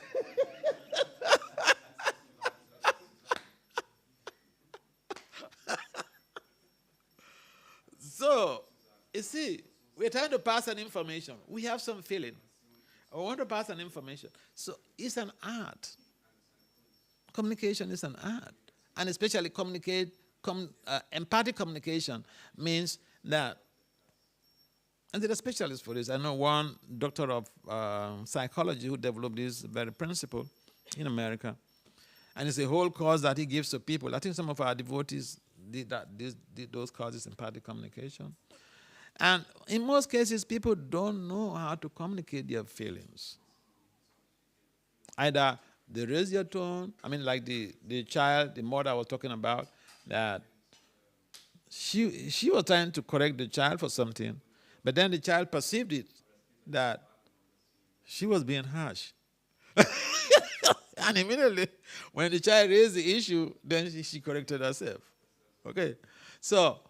So, you see, we're trying to pass an information. We have some feeling. I want to pass an information. So it's an art. Communication is an art. And especially empathic communication means that And there are specialists for this. I know one doctor of psychology who developed this very principle in America. And it's a whole course that he gives to people. I think some of our devotees did those courses in empathic communication. And in most cases, people don't know how to communicate their feelings. Either they raise their tone, like the child, the mother I was talking about, that she was trying to correct the child for something, but then the child perceived it, that she was being harsh. And immediately, when the child raised the issue, then she corrected herself. Okay? So,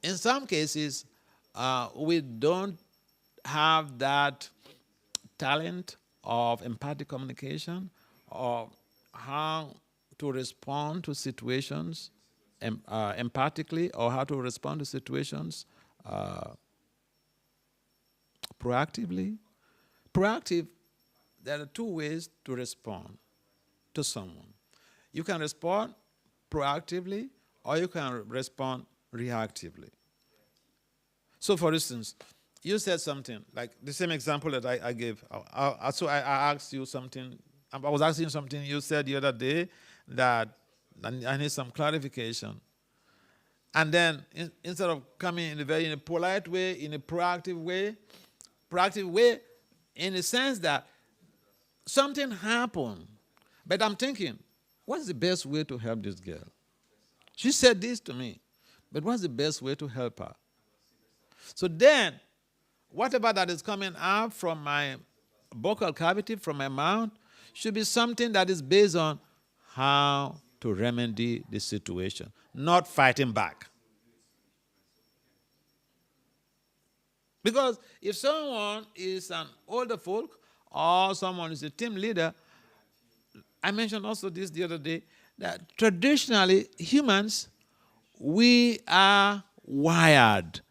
in some cases, we don't have that talent of empathic communication, or how to respond to situations empathically, or how to respond to situations proactively. Proactive, there are two ways to respond to someone. You can respond proactively, or you can respond reactively. So, for instance, you said something, like the same example that I gave. So I asked you something. I was asking you something you said the other day that I need some clarification. And then instead of coming in a polite way, in a proactive way in the sense that something happened, but I'm thinking, what's the best way to help this girl? She said this to me, but what's the best way to help her? So then, whatever that is coming out from my vocal cavity, from my mouth, should be something that is based on how to remedy the situation, not fighting back. Because if someone is an older folk, or someone is a team leader, I mentioned also this the other day, that traditionally humans, we are wired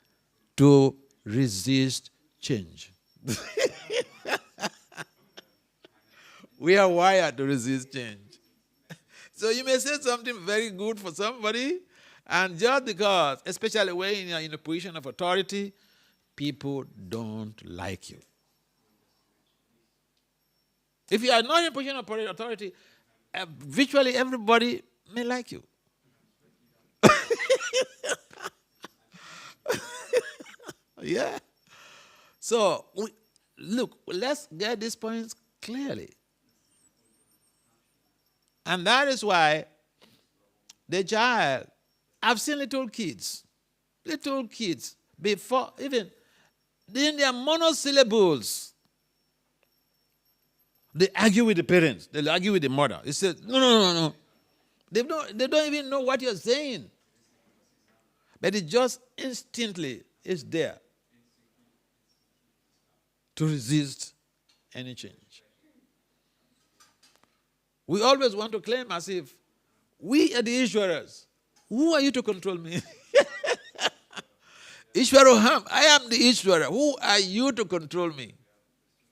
to resist change. We are wired to resist change. So you may say something very good for somebody, and just because, especially when you're in a position of authority, people don't like you. If you are not in a position of authority, virtually everybody may like you. Yeah. So, look, let's get these points clearly. And that is why the child, I've seen little kids, before, even in their monosyllables, they argue with the parents, they argue with the mother. They say, no. They don't even know what you're saying. But it just instantly is there to resist any change. We always want to claim as if we are the Ishwaras. Who are you to control me? Ishwaroham, I am the Ishwara. Who are you to control me?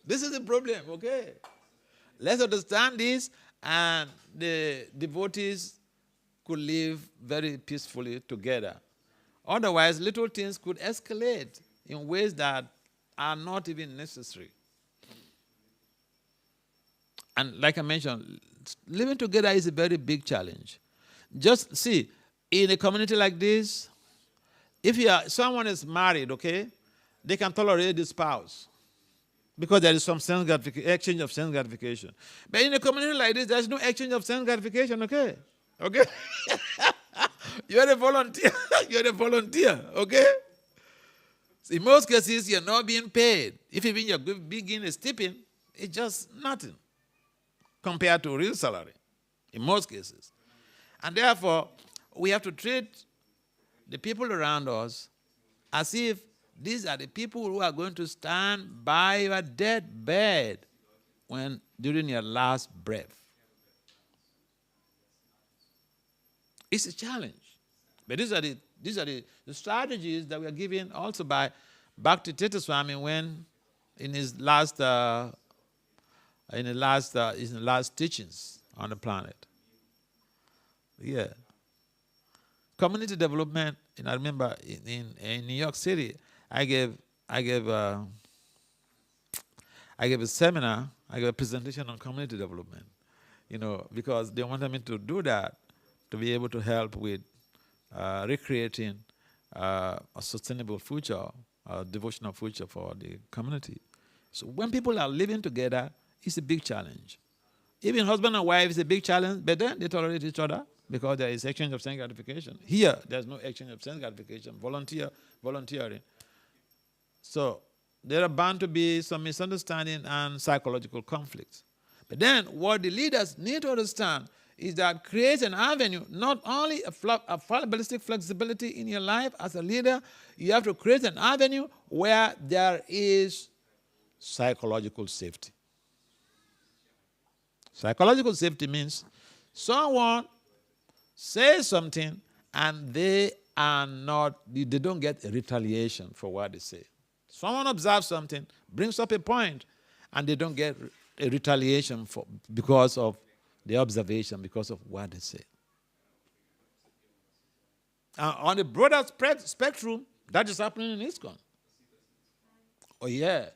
This is the problem, okay? Let's understand this, and the devotees could live very peacefully together. Otherwise, little things could escalate in ways that are not even necessary. And like I mentioned, living together is a very big challenge. Just see, in a community like this, if someone is married, okay, they can tolerate the spouse because there is some exchange of sense gratification. But in a community like this, there's no exchange of sense gratification, okay? Okay? You're a volunteer. You're a volunteer, okay? So in most cases, you're not being paid. If even you're begin a stipend, it's just nothing compared to real salary, in most cases. And therefore, we have to treat the people around us as if these are the people who are going to stand by your deathbed during your last breath. It's a challenge. But these are the strategies that we are given also by Bhakti Swami when in his last teachings on the planet. Yeah. Community development, I remember in New York City, I gave I gave a seminar, I gave a presentation on community development, because they wanted me to do that to be able to help with recreating a sustainable future, a devotional future for the community. So when people are living together, it's a big challenge. Even husband and wife is a big challenge, but then they tolerate each other because there is exchange of sense gratification. Here, there's no exchange of sense gratification, volunteering. So there are bound to be some misunderstanding and psychological conflicts. But then what the leaders need to understand is that create an avenue, not only a fallibilistic flexibility in your life as a leader, you have to create an avenue where there is psychological safety. Psychological safety means someone says something and they don't get a retaliation for what they say. Someone observes something, brings up a point, and they don't get a retaliation because of the observation, because of what they say. On the broader spectrum, that is happening in ISKCON. Oh yeah,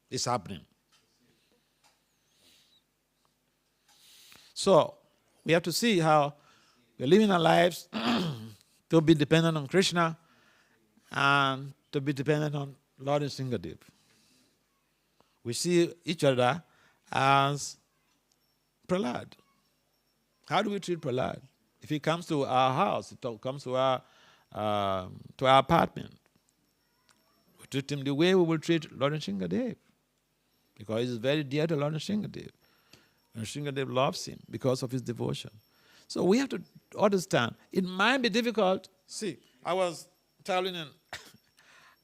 it's happening. So we have to see how we're living our lives to be dependent on Krishna and to be dependent on Lord Nrsimhadev. We see each other as Prahlad. How do we treat Prahlad? If he comes to our house, he comes to our apartment, we treat him the way we will treat Lord Nrsimhadev, because he is very dear to Lord Nrsimhadev. Nrsimhadev loves him because of his devotion. So we have to understand, it might be difficult. See, I was traveling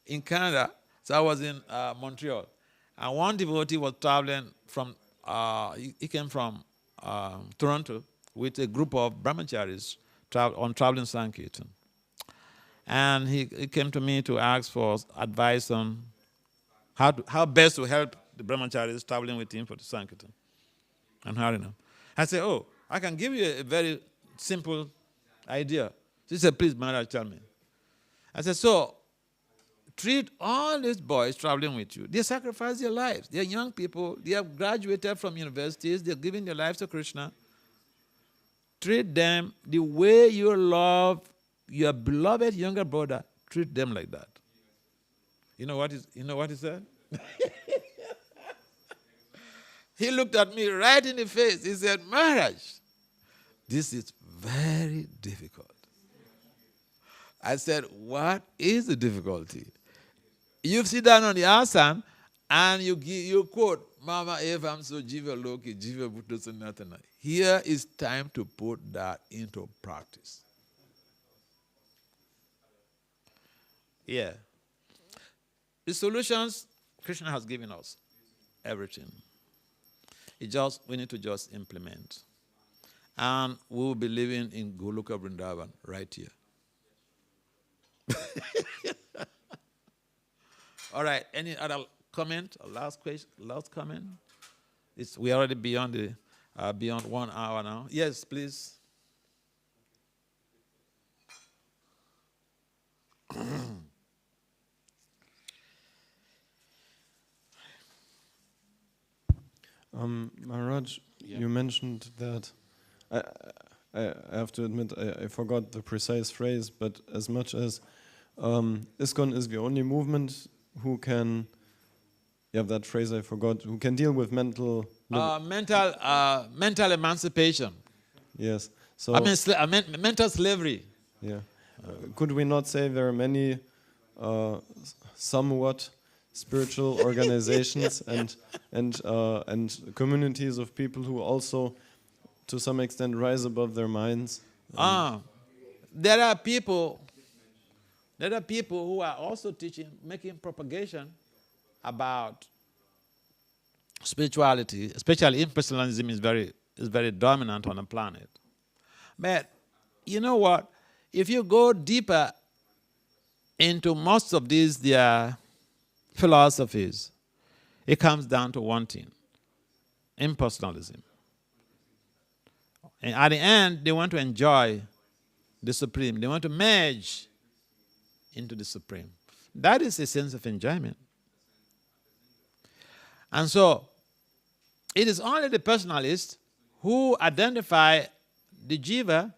in Canada, so I was in Montreal, and one devotee was traveling from, he came from Toronto with a group of brahmacharis on traveling Sankirtan. And he came to me to ask for advice on how best to help the brahmacharis traveling with him for the Sankirtan and Harinam. I said, oh, I can give you a very simple idea. She said, please, Maharaj, tell me. I said, so treat all these boys traveling with you. They sacrifice their lives. They're young people. They have graduated from universities. They're giving their lives to Krishna. Treat them the way you love your beloved younger brother. Treat them like that. You know what he said? He looked at me right in the face. He said, Maharaj, this is very difficult. I said, what is the difficulty? You sit down on the asana and you quote, Mama Evam so jiva loki, jiva bhutto sanatana. Here is time to put that into practice. Yeah. The solutions Krishna has given us, everything. We need to just implement. And we will be living in Goloka Vrindavan right here. All right, any other comment or last comment? We're already beyond 1 hour now. Yes, please. Maharaj, you mentioned that, I have to admit, I forgot the precise phrase, but as much as ISKCON is the only movement who can, that phrase I forgot, who can deal with mental emancipation. Yes. So mental slavery. Yeah. Could we not say there are many somewhat spiritual organizations and communities of people who also, to some extent, rise above their minds? There are people who are also making propagation about spirituality, especially impersonalism is very dominant on the planet. But you know what? If you go deeper into most of their philosophies, it comes down to one thing: impersonalism. And at the end, they want to enjoy the Supreme. They want to merge into the Supreme. That is a sense of enjoyment. And so, it is only the personalists who identify the jiva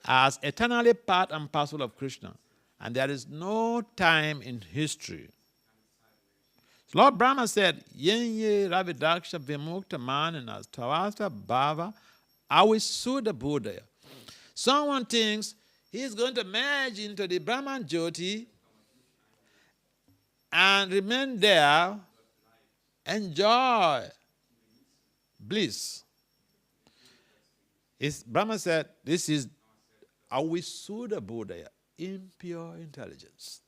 as eternally part and parcel of Krishna. And there is no time in history. Lord Brahma said, Yenye Ravidaksha Vimukta Maninas Tavasa Bhava Avisuddha Buddha. Someone thinks he's going to merge into the Brahman Jyoti and remain there, enjoy bliss. Brahma said, this is Avisuddha Buddha, impure intelligence.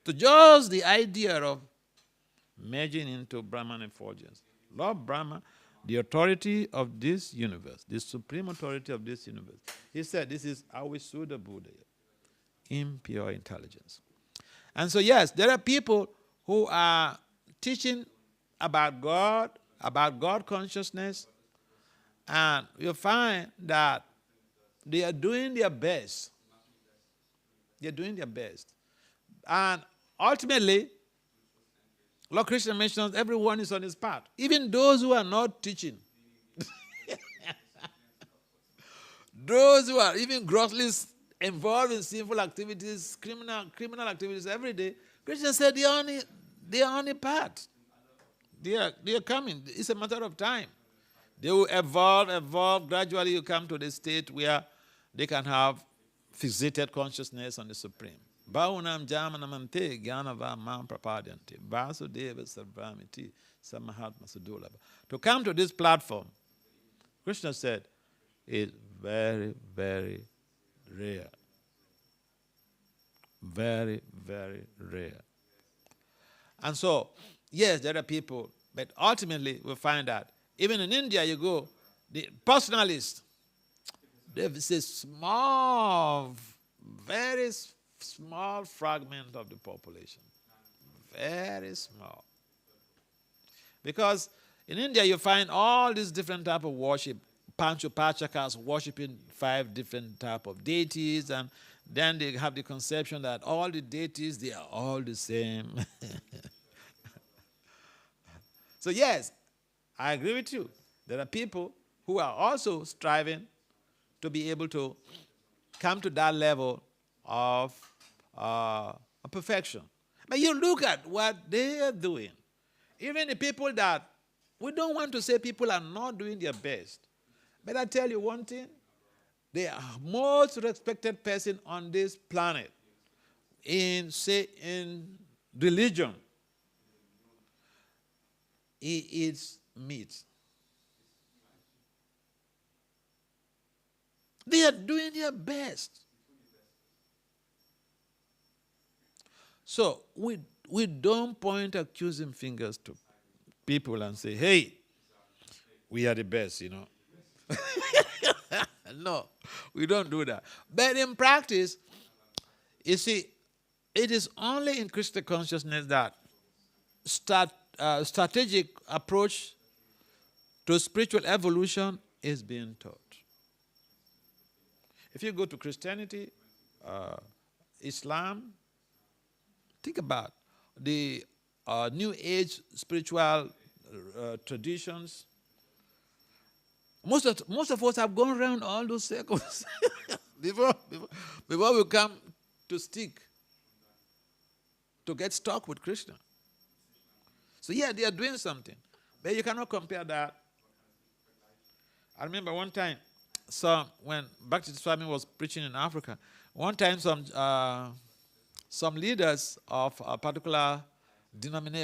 So just the idea of merging into Brahman effulgence. Lord Brahma, the authority of this universe, the supreme authority of this universe, he said this is Avisuddha Buddha, impure intelligence. And so yes, there are people who are teaching about God consciousness, and you find that they are doing their best. They're doing their best. And ultimately, Lord Krishna mentions everyone is on his path. Even those who are not teaching. Those who are even grossly involved in sinful activities, criminal activities every day, Krishna said they are on the path. They are coming. It's a matter of time. They will evolve. Gradually you come to the state where they can have fixated consciousness on the Supreme. Bhaunam jamanamante gyanava mam prapadyanti Vasudeva sarvamiti samahatma sudulabha. To come to this platform, Krishna said, is very, very rare. Very, very rare. And so, yes, there are people, but ultimately we find that even in India you go, the personalists, there's a small, very small fragment of the population. Very small. Because in India you find all these different type of worship. Panchapachakas worshiping 5 different type of deities, and then they have the conception that all the deities, they are all the same. So yes, I agree with you. There are people who are also striving to be able to come to that level of perfection. But you look at what they are doing. Even the people that, we don't want to say people are not doing their best. But I tell you one thing, the most respected person on this planet in religion, he eats meat. They are doing their best. So we don't point accusing fingers to people and say, hey, we are the best, you know. No, we don't do that. But in practice, you see, it is only in Krishna consciousness that strategic approach to spiritual evolution is being taught. If you go to Christianity, Islam, think about the New Age spiritual traditions. Most of us have gone around all those circles before we come to get stuck with Krishna. So yeah, they are doing something, but you cannot compare that. I remember one time, when Bhakti Swami was preaching in Africa, one time some leaders of a particular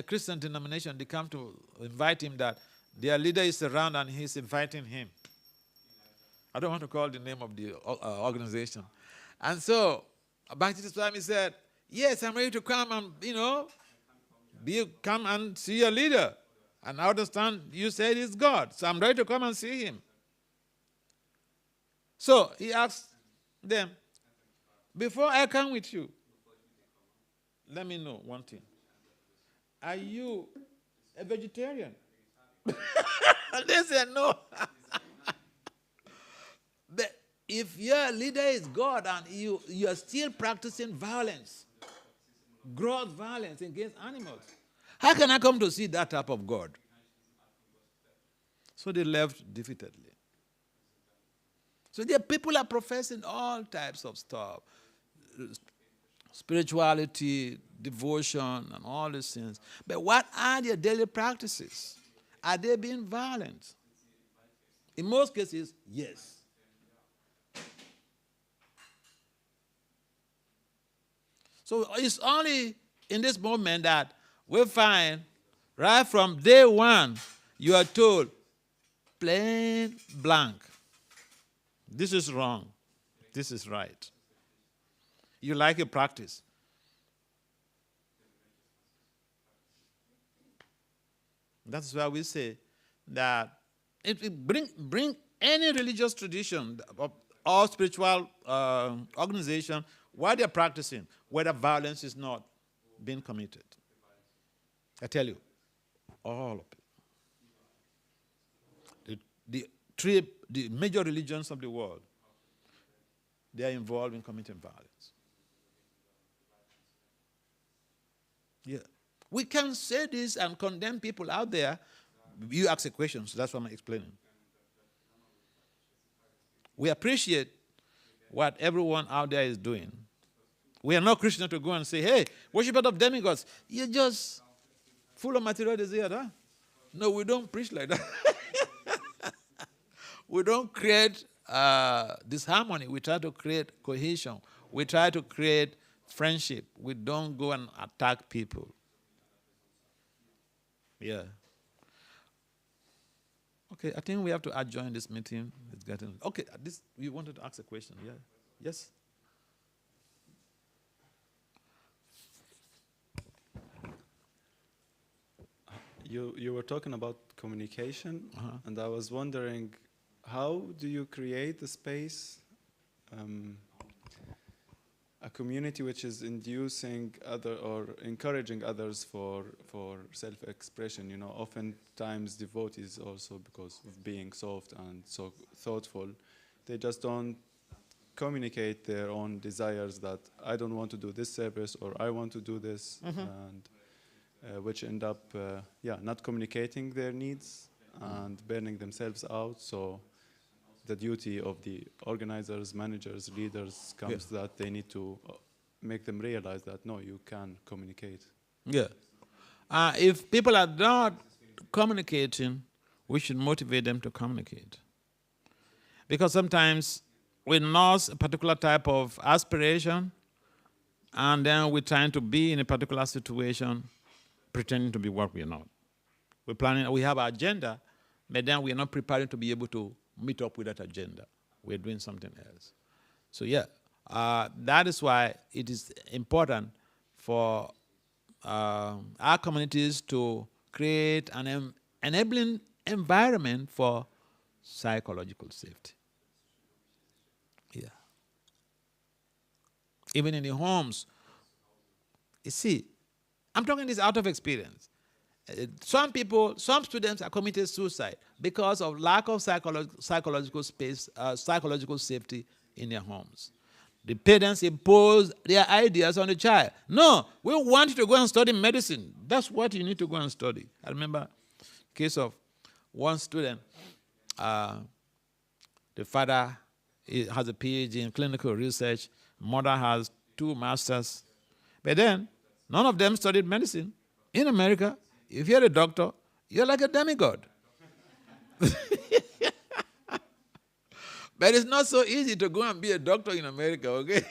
Christian denomination, they come to invite him that their leader is around and he's inviting him. I don't want to call the name of the organization. And so Bhakti Swami said, yes, I'm ready to come and, come and see your leader. And I understand you said he's God, so I'm ready to come and see him. So he asked them, before I come with you, let me know one thing. Are you a vegetarian? They said no. But if your leader is God and you are still practicing violence, gross violence against animals. How can I come to see that type of God? So they left defeatedly. So there people are professing all types of stuff. Spirituality, devotion, and all these things. But what are their daily practices? Are they being violent? In most cases, yes. So it's only in this moment that we find, right from day one, you are told, plain blank, this is wrong, this is right. You like a practice. That's why we say that bring any religious tradition or spiritual organization, what they're practicing, whether violence is not being committed. I tell you, all of it. The major religions of the world, they are involved in committing violence. Yeah. We can say this and condemn people out there. You ask a question, so that's what I'm explaining. We appreciate what everyone out there is doing. We are not Christians to go and say, hey, worshipper of demigods, you're just full of material desire, huh? No, we don't preach like that. We don't create disharmony. We try to create cohesion. We try to create friendship. We don't go and attack people. Yeah. Okay, I think we have to adjourn this meeting. It's getting okay. You wanted to ask a question, yeah? Yes. You were talking about communication, and I was wondering, how do you create a space, a community which is inducing or encouraging others for self-expression? You know, oftentimes devotees also, because of being soft and so thoughtful, they just don't communicate their own desires that I don't want to do this service or I want to do this, and which end up not communicating their needs and burning themselves out. So the duty of the organizers, managers, leaders comes that they need to make them realize that, no, you can communicate. Yeah. If people are not communicating, we should motivate them to communicate. Because sometimes we nurse a particular type of aspiration, and then we're trying to be in a particular situation, pretending to be what we are not. We're planning, we have our agenda, but then we are not preparing to be able to meet up with that agenda. We're doing something else. So that is why it is important for our communities to create an enabling environment for psychological safety. Yeah. Even in the homes, you see, I'm talking this out of experience. Some students are committed suicide because of lack of psychological space, psychological safety in their homes. The parents impose their ideas on the child. No, we want you to go and study medicine. That's what you need to go and study. I remember a case of one student. The father has a PhD in clinical research. Mother has 2 masters. But then, none of them studied medicine. In America, if you're a doctor, you're like a demigod. But it's not so easy to go and be a doctor in America, okay?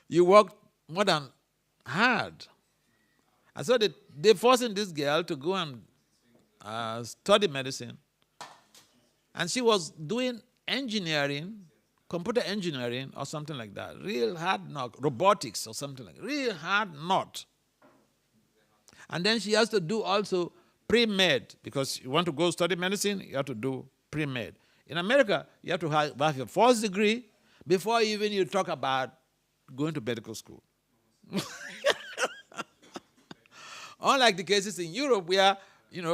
You work more than hard. And so they're forcing this girl to go and study medicine. And she was doing engineering, computer engineering or something like that. Real hard knock, robotics or something like that. Real hard knot. And then she has to do also pre-med, because you want to go study medicine, you have to do pre-med. In America, you have to have your first degree before even you talk about going to medical school. Unlike the cases in Europe where,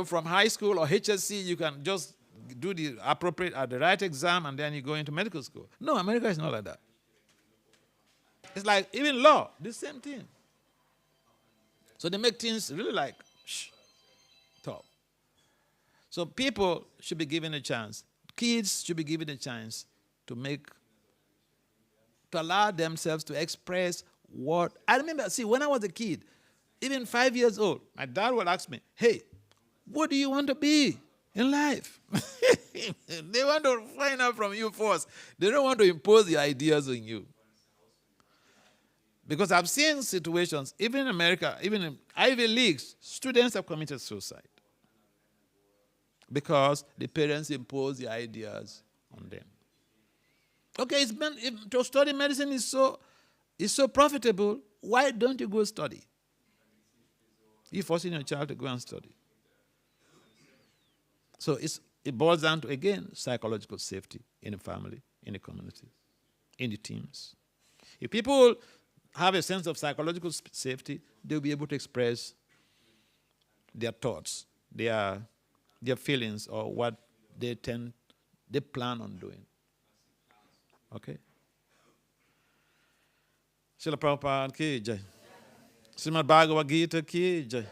from high school or HSC, you can just do the right exam and then you go into medical school. No, America is not like that. It's like even law, the same thing. So they make things really like tough. So people should be given a chance. Kids should be given a chance to allow themselves to express what. I remember, see, when I was a kid, even 5 years old, my dad would ask me, hey, what do you want to be in life? They want to find out from you first. They don't want to impose the ideas on you. Because I've seen situations, even in America, even in Ivy Leagues, students have committed suicide. Because the parents impose the ideas on them. Okay, to study medicine is so profitable, why don't you go study? You're forcing your child to go and study. So it boils down to, again, psychological safety in the family, in the community, in the teams. If people have a sense of psychological safety, they'll be able to express their thoughts, their feelings, or what they plan on doing. Okay? Srila Prabhupada ki jai. Srimad Bhagavad Gita ki jai.